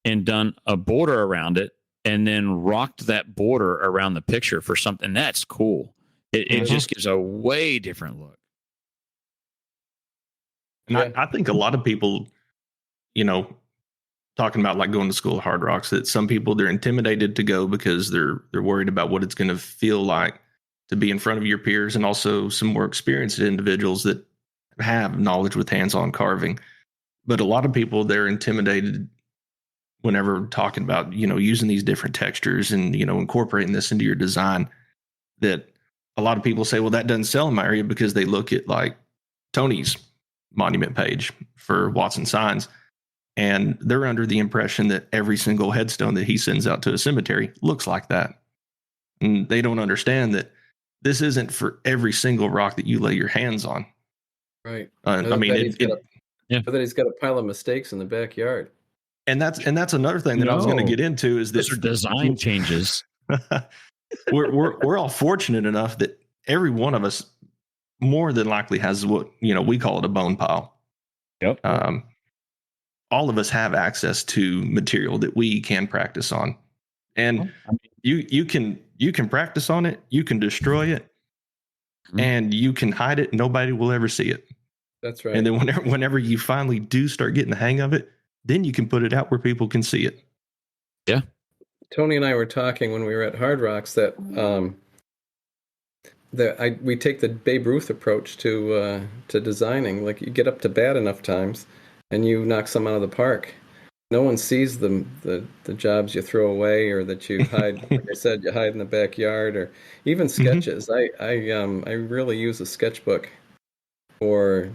and done a border around it, and then rocked that border around the picture for something that's cool. It just gives a way different look. And yeah. I think a lot of people, talking about like going to school of Hard Rocks, that some people, they're intimidated to go because they're worried about what it's going to feel like to be in front of your peers, and also some more experienced individuals that have knowledge with hands-on carving. But a lot of people, they're intimidated whenever talking about, using these different textures and, incorporating this into your design, that a lot of people say, well, that doesn't sell in my area, because they look at like Tony's monument page for Watson Signs, and they're under the impression that every single headstone that he sends out to a cemetery looks like that. And they don't understand that this isn't for every single rock that you lay your hands on. Right. I mean, but then he's got a pile of mistakes in the backyard. And that's another thing that I was going to get into, is those are design changes. we're all fortunate enough that every one of us more than likely has what we call it a bone pile. Yep. All of us have access to material that we can practice on, and you can practice on it, you can destroy it, and you can hide it. Nobody will ever see it. That's right. And then whenever you finally do start getting the hang of it, then you can put it out where people can see it. Yeah. Tony and I were talking when we were at Hard Rocks that we take the Babe Ruth approach to designing. Like, you get up to bat enough times, and you knock some out of the park. No one sees the jobs you throw away, or that you hide. Like I said, you hide in the backyard, or even sketches. I really use a sketchbook for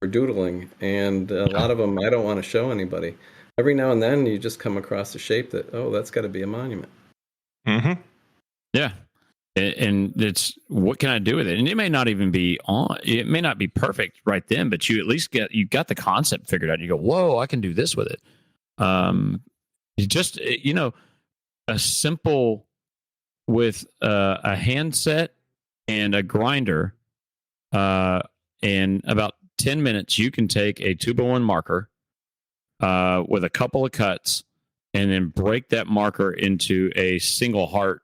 doodling, and a lot of them I don't want to show anybody. Every now and then you just come across a shape that, that's got to be a monument. Mm-hmm. Yeah. And it's, what can I do with it? And it may not even be it may not be perfect right then, but you at least you got the concept figured out. You go, whoa, I can do this with it. The a simple with a handset and a grinder. In about 10 minutes, you can take a 2x1 marker with a couple of cuts and then break that marker into a single heart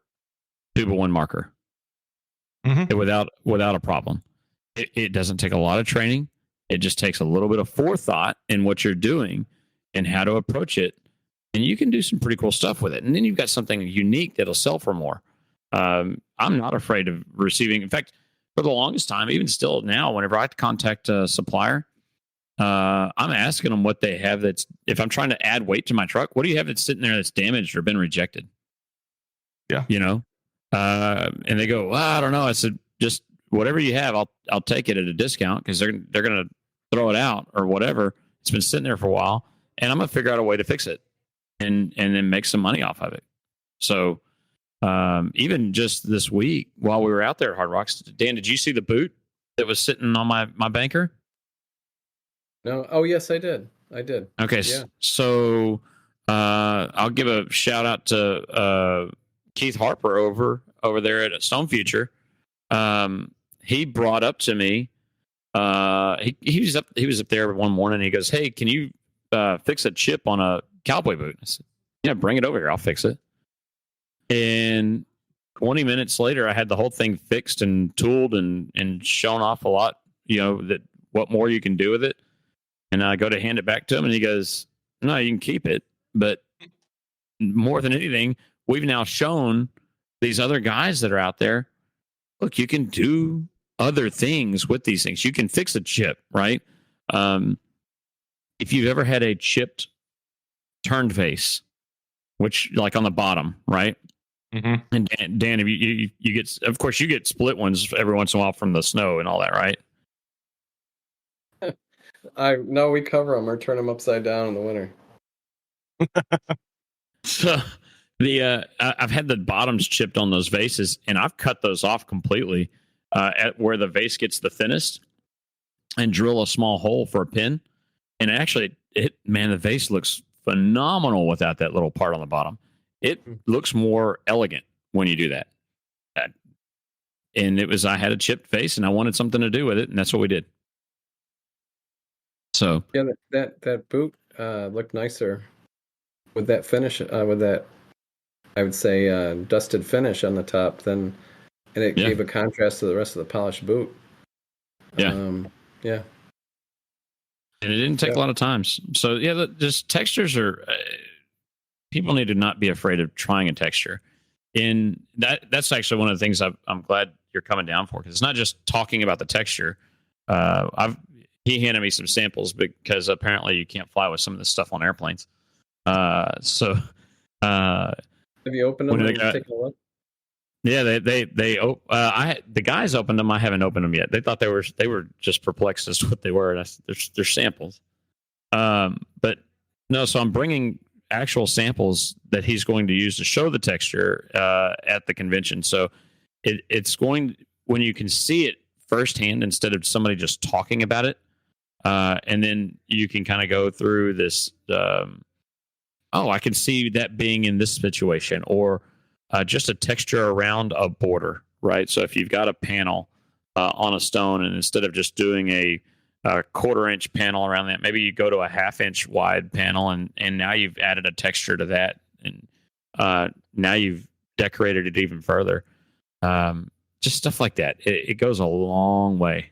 2x1 marker without a problem. It doesn't take a lot of training. It just takes a little bit of forethought in what you're doing and how to approach it. And you can do some pretty cool stuff with it. And then you've got something unique that'll sell for more. I'm not afraid of receiving. In fact, for the longest time, even still now, whenever I contact a supplier, I'm asking them what they have that's, if I'm trying to add weight to my truck, what do you have that's sitting there that's damaged or been rejected? Yeah. You know? And they go, well, I don't know. I said, just whatever you have, I'll take it at a discount because they're going to throw it out or whatever. It's been sitting there for a while, and I'm going to figure out a way to fix it and then make some money off of it. So even just this week while we were out there at Hard Rocks, Dan, did you see the boot that was sitting on my banker? No. Oh, yes, I did. Okay. Yeah. So I'll give a shout out to Keith Harper over there at Stone Future. He brought up to me, he was up there one morning. And he goes, "Hey, can you fix a chip on a cowboy boot?" I said, "Yeah, bring it over here. I'll fix it." And 20 minutes later, I had the whole thing fixed and tooled and shown off a lot, that what more you can do with it. And I go to hand it back to him, and he goes, "No, you can keep it. But more than anything, we've now shown these other guys that are out there, look, you can do other things with these things. You can fix a chip, right? If you've ever had a chipped turned vase, which like on the bottom, right? Mm-hmm. And Dan, if you get, of course, you get split ones every once in a while from the snow and all that, right? No, we cover them or turn them upside down in the winter. So I've had the bottoms chipped on those vases, and I've cut those off completely at where the vase gets the thinnest, and drill a small hole for a pin. And actually, the vase looks phenomenal without that little part on the bottom. It looks more elegant when you do that. And I had a chipped vase, and I wanted something to do with it, and that's what we did. So yeah, that boot looked nicer with that finish, with that, I would say, dusted finish on the top. And it gave a contrast to the rest of the polished boot. Yeah. Yeah. And it didn't take a lot of times. So just textures are. People need to not be afraid of trying a texture. And that's actually one of the things I'm glad you're coming down for, because it's not just talking about the texture. He handed me some samples because apparently you can't fly with some of this stuff on airplanes. So have you opened them and taken a look? Yeah, the guys opened them. I haven't opened them yet. They thought they were just perplexed as to what they were. They're samples. But no, so I'm bringing actual samples that he's going to use to show the texture at the convention. So it's going, when you can see it firsthand instead of somebody just talking about it, and then you can kind of go through this. I can see that being in this situation, or just a texture around a border, right? So if you've got a panel on a stone, and instead of just doing a 1/4 inch panel around that, maybe you go to a 1/2 inch wide panel, and now you've added a texture to that, and now you've decorated it even further. Just stuff like that. It goes a long way.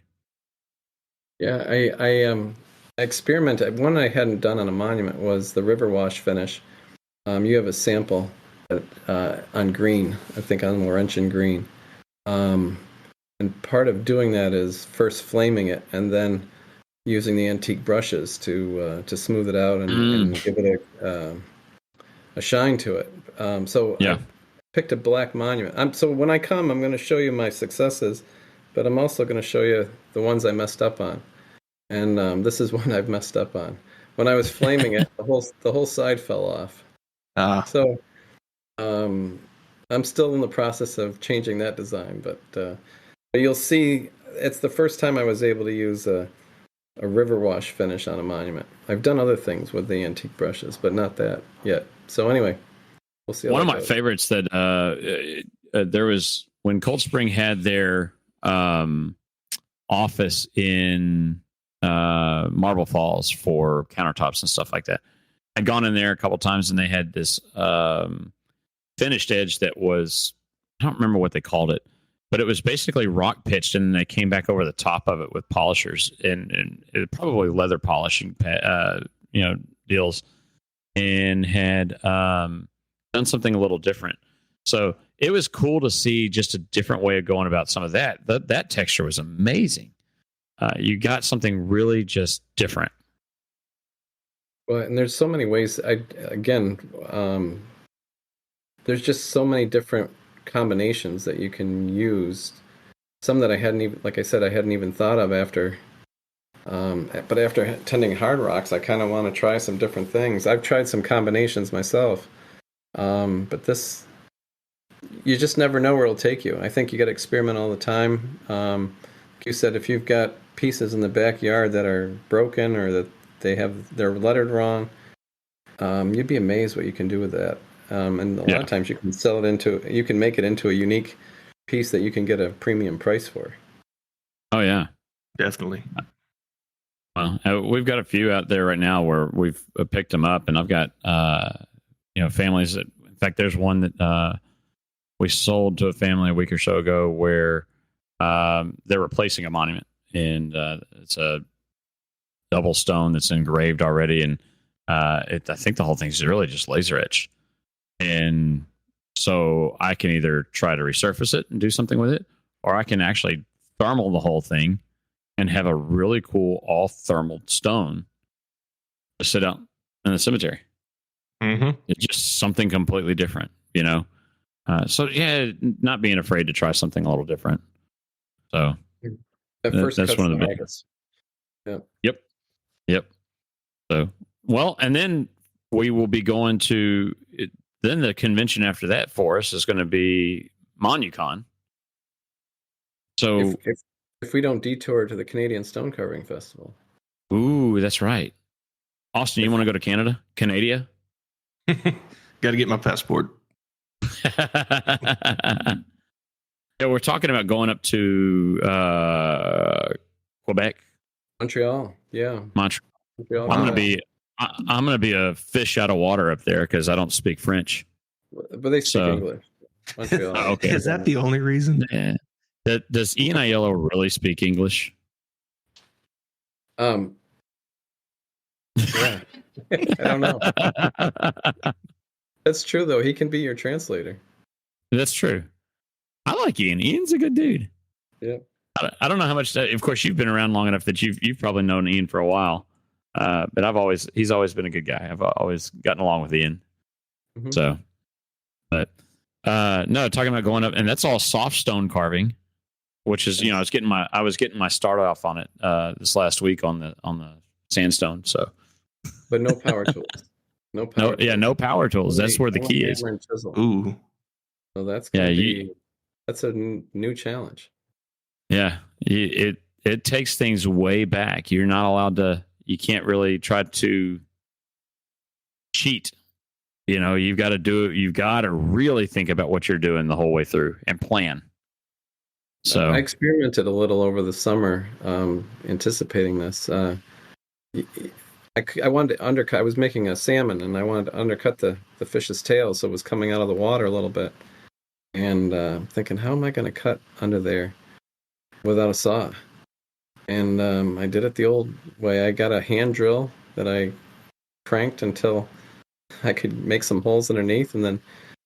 Yeah, I experimented. One I hadn't done on a monument was the river wash finish. You have a sample on green, I think on Laurentian green. And part of doing that is first flaming it and then using the antique brushes to smooth it out and give it a shine to it. I picked a black monument. So when I come, I'm going to show you my successes, but I'm also going to show you the ones I messed up on. And this is one I've messed up on. When I was flaming it, the whole side fell off. So I'm still in the process of changing that design, but you'll see it's the first time I was able to use a river wash finish on a monument. I've done other things with the antique brushes, but not that yet. So anyway, we'll see. How One of that my goes. favorites that there was when Cold Spring had their office in Marble Falls for countertops and stuff like that. I'd gone in there a couple times, and they had this finished edge that was, I don't remember what they called it, but it was basically rock pitched, and they came back over the top of it with polishers and it probably leather polishing deals, and had done something a little different. So it was cool to see just a different way of going about some of that. That texture was amazing. You got something really just different. Well, and there's so many ways. There's just so many different combinations that you can use. Some that I hadn't even, like I said, I hadn't even thought of after. But after attending Hard Rocks, I kind of want to try some different things. I've tried some combinations myself, but this, you just never know where it'll take you. I think you got to experiment all the time. Like you said, if you've got pieces in the backyard that are broken or that they're lettered wrong, you'd be amazed what you can do with that. And a lot of times you can make it into a unique piece that you can get a premium price for. Oh yeah, Definitely. Well, we've got a few out there right now where we've picked them up, and I've got families that, in fact, there's one that we sold to a family a week or so ago where they're replacing a monument, and it's a double stone that's engraved already, and I think the whole thing's really just laser etched. And so I can either try to resurface it and do something with it, or I can actually thermal the whole thing and have a really cool all thermal stone to sit out in the cemetery. Mm-hmm. It's just something completely different, So yeah, not being afraid to try something a little different. So that's one of the biggest. Yep. So, well, and then we will be going to then the convention after that for us is going to be MonuCon. So if we don't detour to the Canadian Stone Carving Festival. Ooh, that's right. Austin, you want to go to Canada? Canada? Got to get my passport. Yeah, we're talking about going up to Quebec, Montreal. Yeah, Montreal. I'm gonna be a fish out of water up there because I don't speak French. But they speak English. Montreal. Okay. Is that the only reason? Yeah. Does Ian Aiello really speak English? Yeah. I don't know. That's true, though. He can be your translator. That's true. I like Ian. Ian's a good dude. Yeah. I don't know how much. Of course, you've been around long enough that you've probably known Ian for a while. But he's always been a good guy. I've always gotten along with Ian. Mm-hmm. So, but no, talking about going up, and that's all soft stone carving, which is I was getting my start off on it this last week on the sandstone. So, but no power tools. No power tools. That's where the key is. Ooh. So that's that's a new challenge. Yeah, it takes things way back. You're not allowed to. You can't really try to cheat. You've got to do it. You've got to really think about what you're doing the whole way through and plan. So I experimented a little over the summer, anticipating this. I wanted to undercut. I was making a salmon, and I wanted to undercut the fish's tail, so it was coming out of the water a little bit. And thinking, how am I going to cut under there without a saw? And I did it the old way. I got a hand drill that I cranked until I could make some holes underneath, and then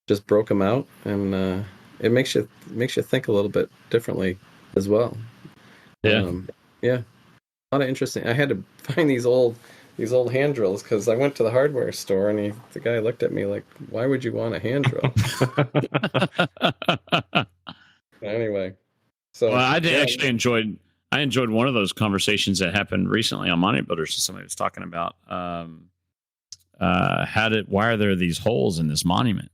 just broke them out. And it makes you think a little bit differently as well. Yeah, a lot of interesting. I had to find these old hand drills because I went to the hardware store, and the guy looked at me like, "Why would you want a hand drill?" Anyway, so well, actually enjoyed. I enjoyed one of those conversations that happened recently on Monument Builders. Somebody was talking about why are there these holes in this monument,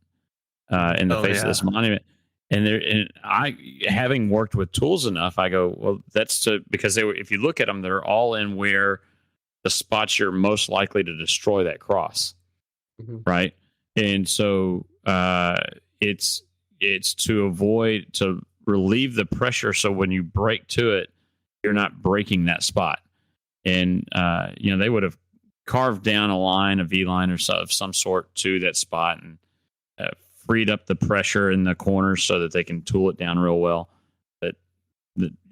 in the face of this monument? And I, having worked with tools enough, I go, well, that's because if you look at them, they're all in where the spots you're most likely to destroy that cross, right? And so it's to relieve the pressure. So when you brake to it, you're not braking that spot. And they would have carved down a line, a V line or so of some sort to that spot, and freed up the pressure in the corners so that they can tool it down real well. But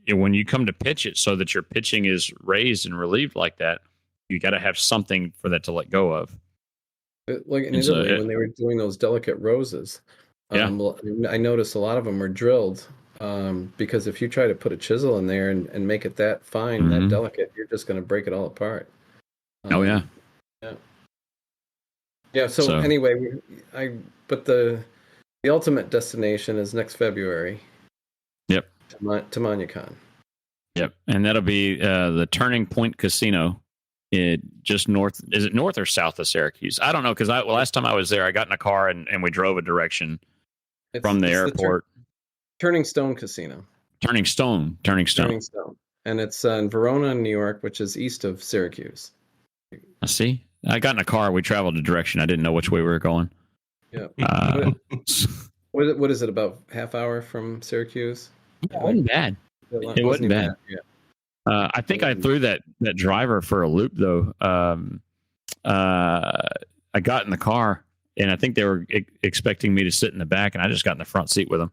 when you come to pitch it, so that your pitching is raised and relieved like that, you got to have something for that to let go of. Like in Italy, when they were doing those delicate roses, I noticed a lot of them were drilled, because if you try to put a chisel in there and make it that fine, that delicate, you're just going to break it all apart. Yeah. So anyway, but the ultimate destination is next February. Yep. To Manukan. Yep, and that'll be the Turning Point Casino. Just north. Is it north or south of Syracuse? I don't know, because last time I was there, I got in a car and we drove a direction from the airport. Turning Stone Casino. Turning Stone. And it's in Verona, New York, which is east of Syracuse. I see. I got in a car. We traveled a direction. I didn't know which way we were going. Yeah. What is it, about half hour from Syracuse? It wasn't bad. It wasn't bad. Yeah. I think I threw that driver for a loop, though. I got in the car, and I think they were expecting me to sit in the back, and I just got in the front seat with them.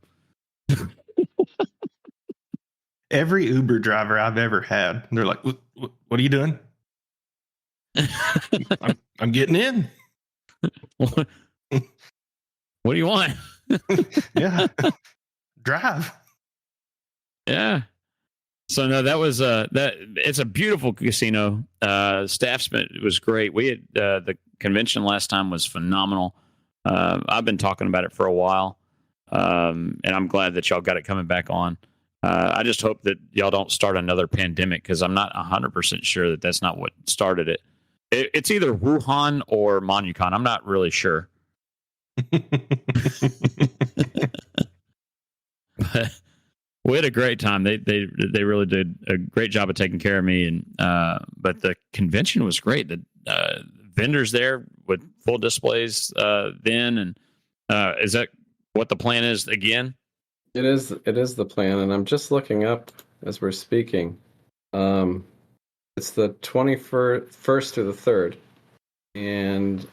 Every Uber driver I've ever had, they're like, what are you doing? I'm getting in. What do you want? Yeah. Drive. Yeah. So no, that was it's a beautiful casino. Staff was great. We had the convention last time was phenomenal. I've been talking about it for a while, and I'm glad that y'all got it coming back on. I just hope that y'all don't start another pandemic, because I'm not 100% sure that that's not what started it. It's either Wuhan or Manukan. I'm not really sure. But we had a great time. They really did a great job of taking care of me. And but the convention was great. The vendors there with full displays then. And is that what the plan is again? It is the plan, and I'm just looking up as we're speaking. It's the 21st through the 3rd, and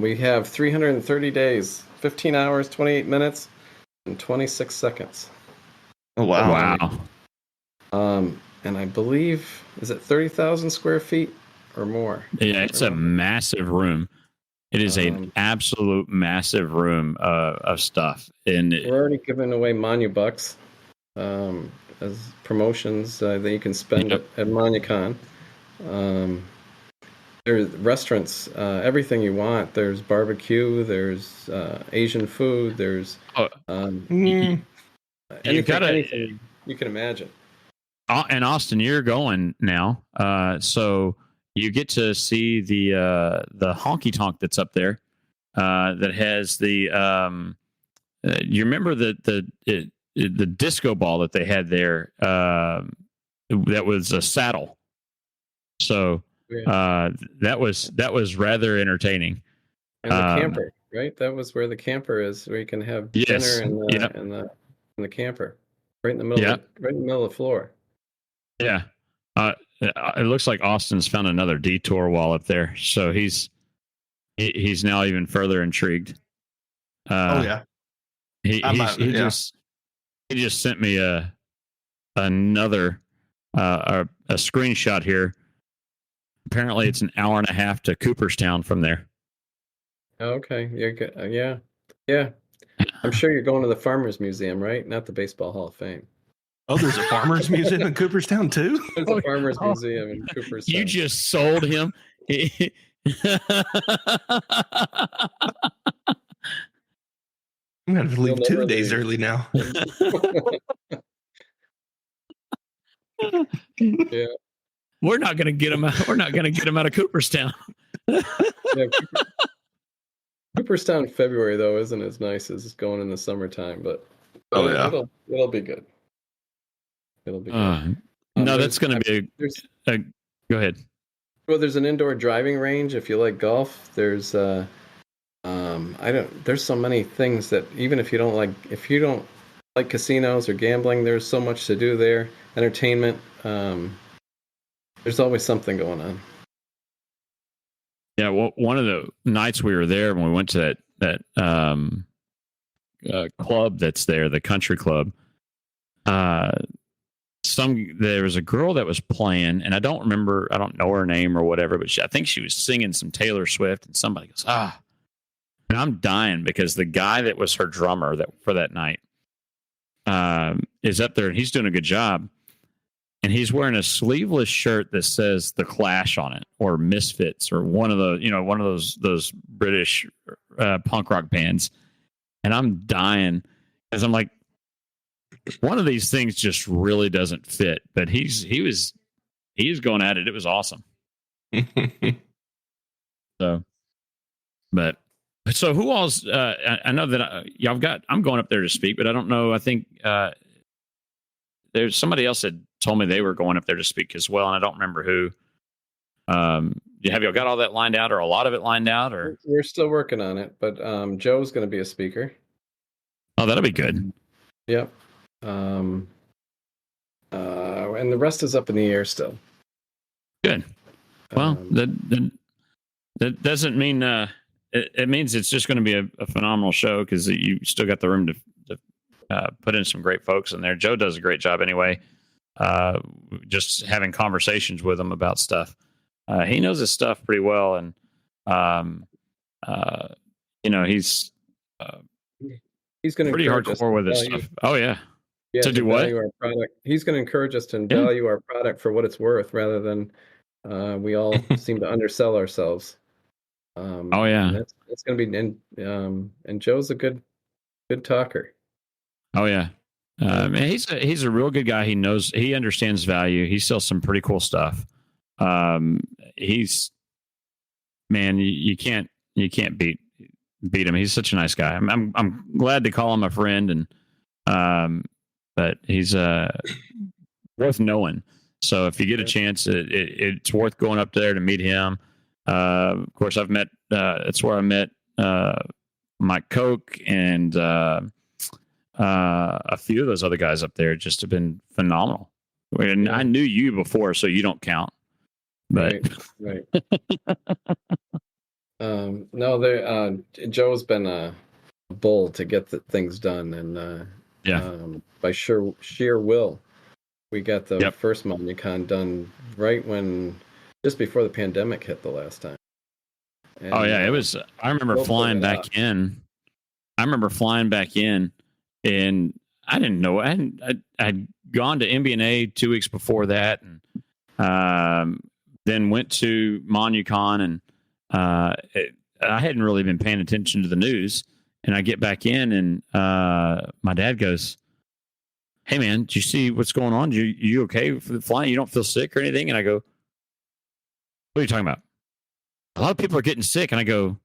we have 330 days, 15 hours, 28 minutes, and 26 seconds. Oh, wow. And I believe, is it 30,000 square feet or more? Yeah, it's a massive room. It is an absolute massive room of stuff. And we're already giving away Manu-Bucks as promotions that you can spend at Manukan. There's restaurants, everything you want. There's barbecue. There's Asian food. There's anything you can imagine. And Austin, you're going now, so you get to see the honky tonk that's up there that has the you remember the disco ball that they had there that was a saddle. So that was rather entertaining. And the camper, right? That was where the camper is, where you can have dinner in the camper, right in the middle, right in the middle of the floor. Yeah. It looks like Austin's found another detour while up there, so he's now even further intrigued. He just sent me another screenshot here. Apparently, it's an hour and a half to Cooperstown from there. Okay, yeah. I'm sure you're going to the Farmers Museum, right? Not the Baseball Hall of Fame. Oh, there's a Farmers Museum in Cooperstown too? There's a Farmers Museum in Cooperstown. You just sold him. I'm going to leave 2 days early now. Yeah. We're not going to get him out. We're not going to get him out of Cooperstown. Cooperstown in February, though, isn't as nice as going in the summertime, but it'll be good. It'll be good. No, that's going to be go ahead. Well, there's an indoor driving range if you like golf. There's I don't. There's so many things that even if you don't like casinos or gambling, there's so much to do there. Entertainment. There's always something going on. Yeah, well, one of the nights we were there when we went to that club that's there, the country club. There was a girl that was playing, and I don't know her name or whatever, but I think she was singing some Taylor Swift, and somebody goes, and I'm dying because the guy that was her drummer for that night is up there, and he's doing a good job. And he's wearing a sleeveless shirt that says The Clash on it, or Misfits, or one of those British punk rock bands. And I'm dying because I'm like, one of these things just really doesn't fit. But he was going at it. It was awesome. So who else? I know that I'm going up there to speak, but I don't know. I think there's somebody else that told me they were going up there to speak as well, and I don't remember who. Have y'all got all that lined out, or a lot of it lined out, or? We're still working on it, but Joe's going to be a speaker. Oh, that'll be good. Yep. And the rest is up in the air still. Good. Well, that doesn't mean it means it's just going to be a phenomenal show, because you still got the room to put in some great folks in there. Joe does a great job anyway. Just having conversations with him about stuff. He knows his stuff pretty well, and he's going to pretty hardcore with his stuff. Oh yeah. Yeah, to do what? Our product. He's going to encourage us to value our product for what it's worth, rather than we all seem to undersell ourselves. Oh yeah, that's going to be. And Joe's a good talker. Oh yeah. He's a real good guy. He understands value. He sells some pretty cool stuff. You can't beat him. He's such a nice guy. I'm glad to call him a friend, and but he's worth knowing. So if you get a chance, it's worth going up there to meet him. Of course, it's where I met Mike Koch and a few of those other guys up there. Just have been phenomenal. And I knew you before, so you don't count. But right. No, Joe's been a bull to get things done, and by sheer will, we got the first MomniCon done just before the pandemic hit the last time. And, it was. I remember flying back in. And I didn't know. I'd gone to MBNA 2 weeks before that, and then went to MonuCon, and I hadn't really been paying attention to the news. And I get back in, and my dad goes, "Hey man, did you see what's going on? You okay for the flying? You don't feel sick or anything?" And I go, "What are you talking about? A lot of people are getting sick." And I go,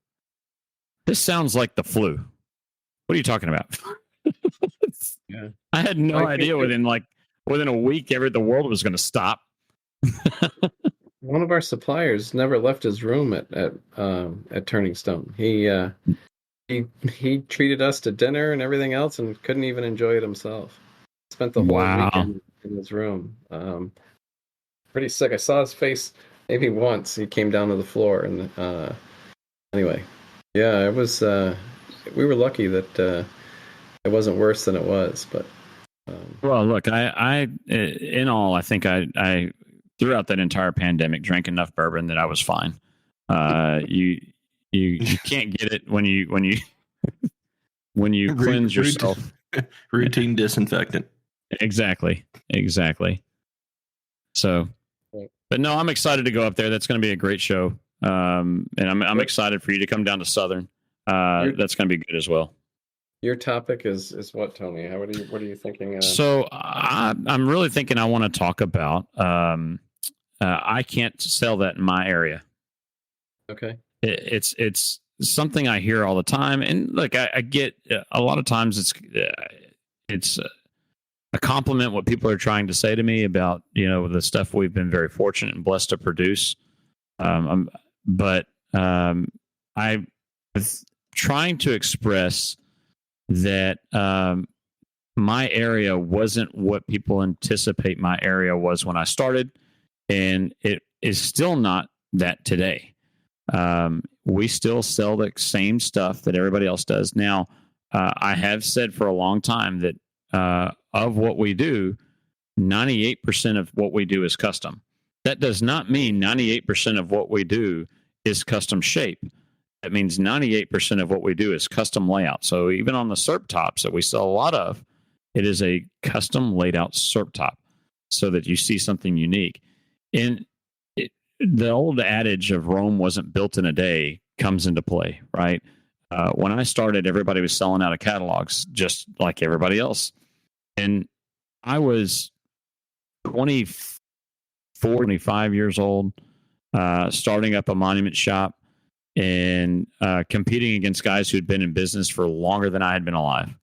"This sounds like the flu. What are you talking about?" Yeah. I had no idea within a week the world was going to stop. One of our suppliers never left his room at Turning Stone. He treated us to dinner and everything else, and couldn't even enjoy it himself. Spent the whole weekend in his room. Pretty sick. I saw his face maybe once. He came down to the floor, and anyway, yeah, it was. We were lucky that it wasn't worse than it was, but. Well, look, I think I throughout that entire pandemic drank enough bourbon that I was fine. You can't get it when you cleanse yourself. Routine disinfectant. Exactly. So, but no, I'm excited to go up there. That's going to be a great show. And I'm excited for you to come down to Southern. That's going to be good as well. Your topic is what, Tony? What are you thinking? So I'm really thinking I want to talk about. I can't sell that in my area. Okay. It's something I hear all the time, and look, I get a lot of times it's a compliment what people are trying to say to me about the stuff we've been very fortunate and blessed to produce. But I trying to express that my area wasn't what people anticipate my area was when I started, and it is still not that today. We still sell the same stuff that everybody else does. Now, I have said for a long time that of what we do, 98% of what we do is custom. That does not mean 98% of what we do is custom shape. That means 98% of what we do is custom layout. So even on the SERP tops that we sell a lot of, it is a custom laid out SERP top so that you see something unique. And the old adage of Rome wasn't built in a day comes into play, right? When I started, everybody was selling out of catalogs just like everybody else. And I was 24, 25 years old, starting up a monument shop and competing against guys who'd been in business for longer than I had been alive.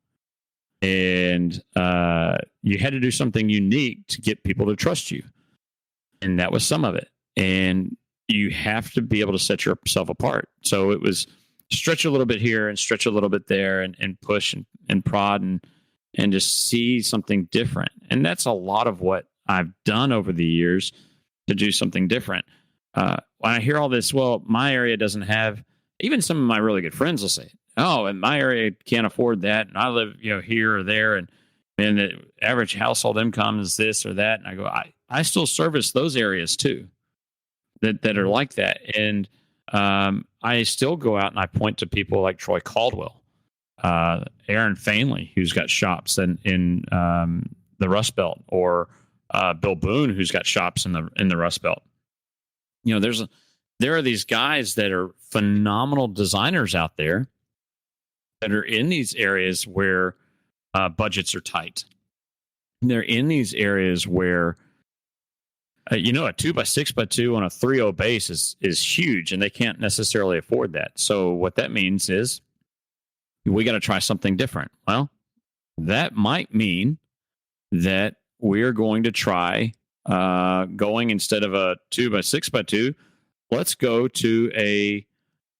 And you had to do something unique to get people to trust you. And that was some of it. And you have to be able to set yourself apart. So it was stretch a little bit here and stretch a little bit there and push and prod and just see something different. And that's a lot of what I've done over the years to do something different. When I hear all this, well, my area doesn't have, even some of my really good friends will say, oh, and my area can't afford that. And I live, here or there. And the average household income is this or that. And I go, I still service those areas too that are like that. And I still go out and I point to people like Troy Caldwell, Aaron Fainley, who's got shops in the Rust Belt, or Bill Boone, who's got shops in the Rust Belt. There are these guys that are phenomenal designers out there that are in these areas where budgets are tight. They're in these areas where a 2x6x2 on a 3.0 base is huge, and they can't necessarily afford that. So what that means is we got to try something different. Well, that might mean that we're going to try going, instead of a 2x6x2, let's go to a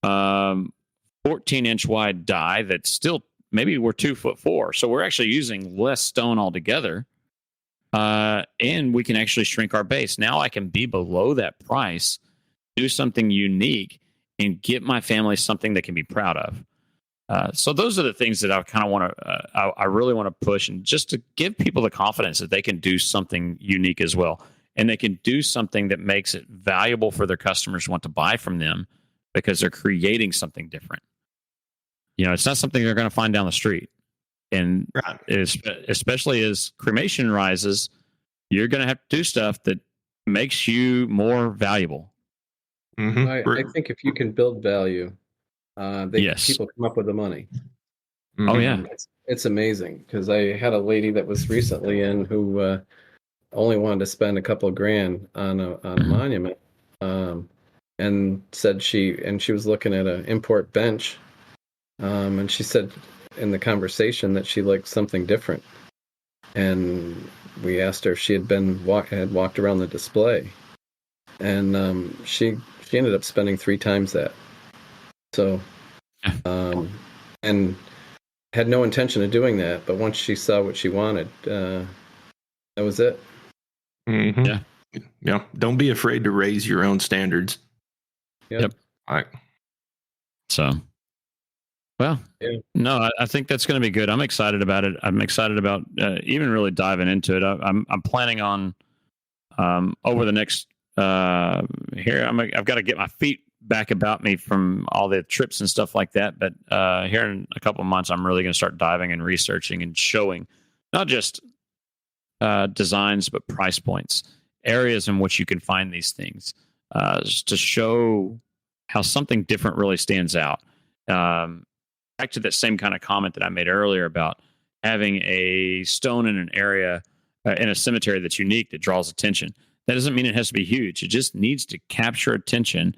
14-inch wide die that's still, maybe we're 2'4", so we're actually using less stone altogether. And we can actually shrink our base. Now I can be below that price, do something unique, and get my family something they can be proud of. So those are the things that I kind of want to, I really want to push, and just to give people the confidence that they can do something unique as well. And they can do something that makes it valuable for their customers who want to buy from them, because they're creating something different. It's not something they're going to find down the street. And right. Especially as cremation rises, you're going to have to do stuff that makes you more valuable. Mm-hmm. I think if you can build value, people come up with the money. Mm-hmm. Oh yeah, it's amazing, because I had a lady that was recently in who only wanted to spend a couple of grand on a monument, and said she was looking at an import bench, and she said in the conversation that she liked something different, and we asked her if she had walked around the display, and she ended up spending 3 times that. So, and had no intention of doing that, but once she saw what she wanted, that was it. Mm-hmm. Yeah. Don't be afraid to raise your own standards. Yep. All right. So, well, no, I think that's going to be good. I'm excited about it. I'm excited about even really diving into it. I'm planning on over the next here. I've got to get my feet back about me from all the trips and stuff like that. But here in a couple of months, I'm really going to start diving and researching and showing not just designs, but price points, areas in which you can find these things, to show how something different really stands out. Back to that same kind of comment that I made earlier about having a stone in an area, in a cemetery that's unique, that draws attention. That doesn't mean it has to be huge. It just needs to capture attention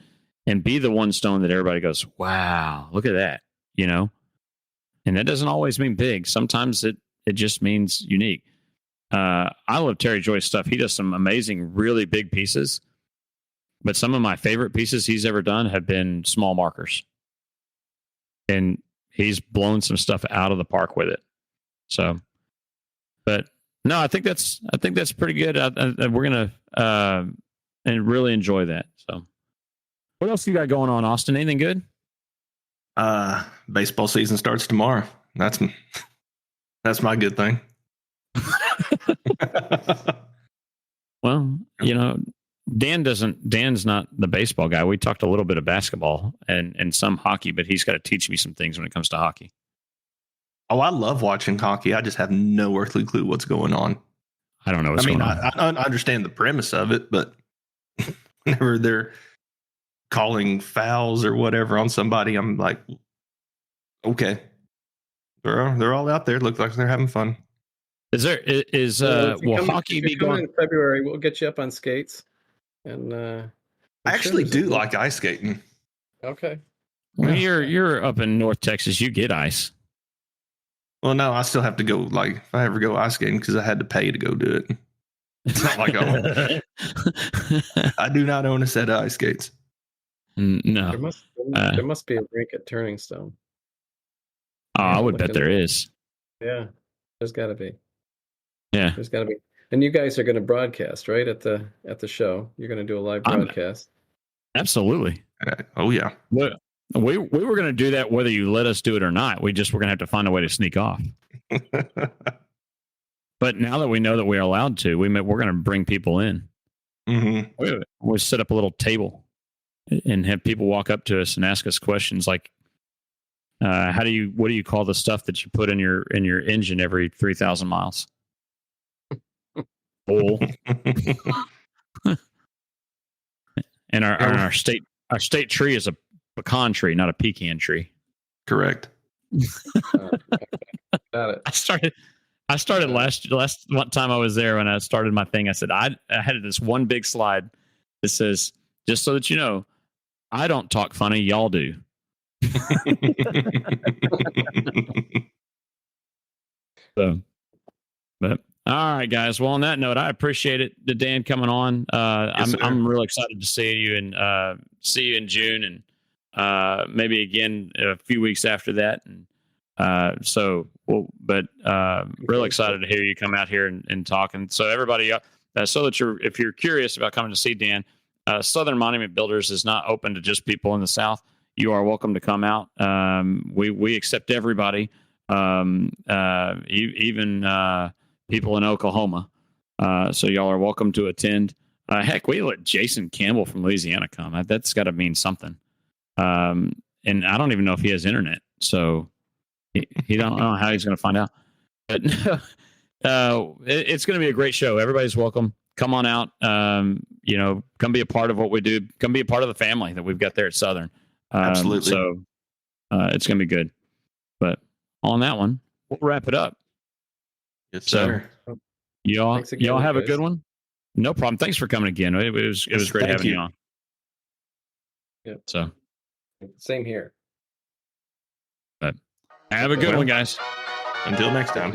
and be the one stone that everybody goes, wow, look at that, And that doesn't always mean big. Sometimes it just means unique. I love Terry Joy's stuff. He does some amazing, really big pieces. But some of my favorite pieces he's ever done have been small markers. And he's blown some stuff out of the park with it. So, but no, I think that's pretty good. We're gonna and really enjoy that. So, what else you got going on, Austin? Anything good? Baseball season starts tomorrow. That's my good thing. Well, Dan's not the baseball guy. We talked a little bit of basketball and some hockey, but he's got to teach me some things when it comes to hockey. Oh, I love watching hockey. I just have no earthly clue what's going on. I don't know what's going on. I understand the premise of it, but whenever they're calling fouls or whatever on somebody, I'm like, okay, they're all out there. Looks like they're having fun. Will hockey be going in February? We'll get you up on skates. And I actually do like ice skating. Okay. Well, you're up in North Texas. You get ice. Well, no, I still have to go. Like, if I ever go ice skating, because I had to pay to go do it. It's not like I do not own a set of ice skates. No. There must be a rink at Turning Stone. Oh, I would bet there is. Yeah, there's got to be. Yeah, there's got to be. And you guys are going to broadcast, right, at the show? You're going to do a live broadcast. Absolutely. Oh yeah. We were going to do that whether you let us do it or not. We're going to have to find a way to sneak off. But now that we know that we're allowed to, we're going to bring people in. Mm-hmm. We set up a little table and have people walk up to us and ask us questions like, what do you call the stuff that you put in your engine every 3,000 miles? Oil. And our state tree is a pecan tree, not a pecan tree. Correct. Got it. I started last one time I was there when I started my thing. I said I had this one big slide that says, just so that you know, I don't talk funny, y'all do. So, but all right, guys. Well, on that note, I appreciate it, Dan coming on. I'm really excited to see you and see you in June and maybe again a few weeks after that. And really excited to hear you come out here and talk. And so everybody, so that if you're curious about coming to see Dan, Southern Monument Builders is not open to just people in the South. You are welcome to come out. We accept everybody, even people in Oklahoma. So y'all are welcome to attend. Heck, we let Jason Campbell from Louisiana come. That's got to mean something. And I don't even know if he has internet, so he don't know how he's going to find out. But it's going to be a great show. Everybody's welcome. Come on out. Come be a part of what we do. Come be a part of the family that we've got there at Southern. Absolutely. So it's going to be good. But on that one, we'll wrap it up. Yes, sir. Y'all have a good one. No problem. Thanks for coming again. It was great having you on. Yep. So same here. But have a good one, guys. Until next time.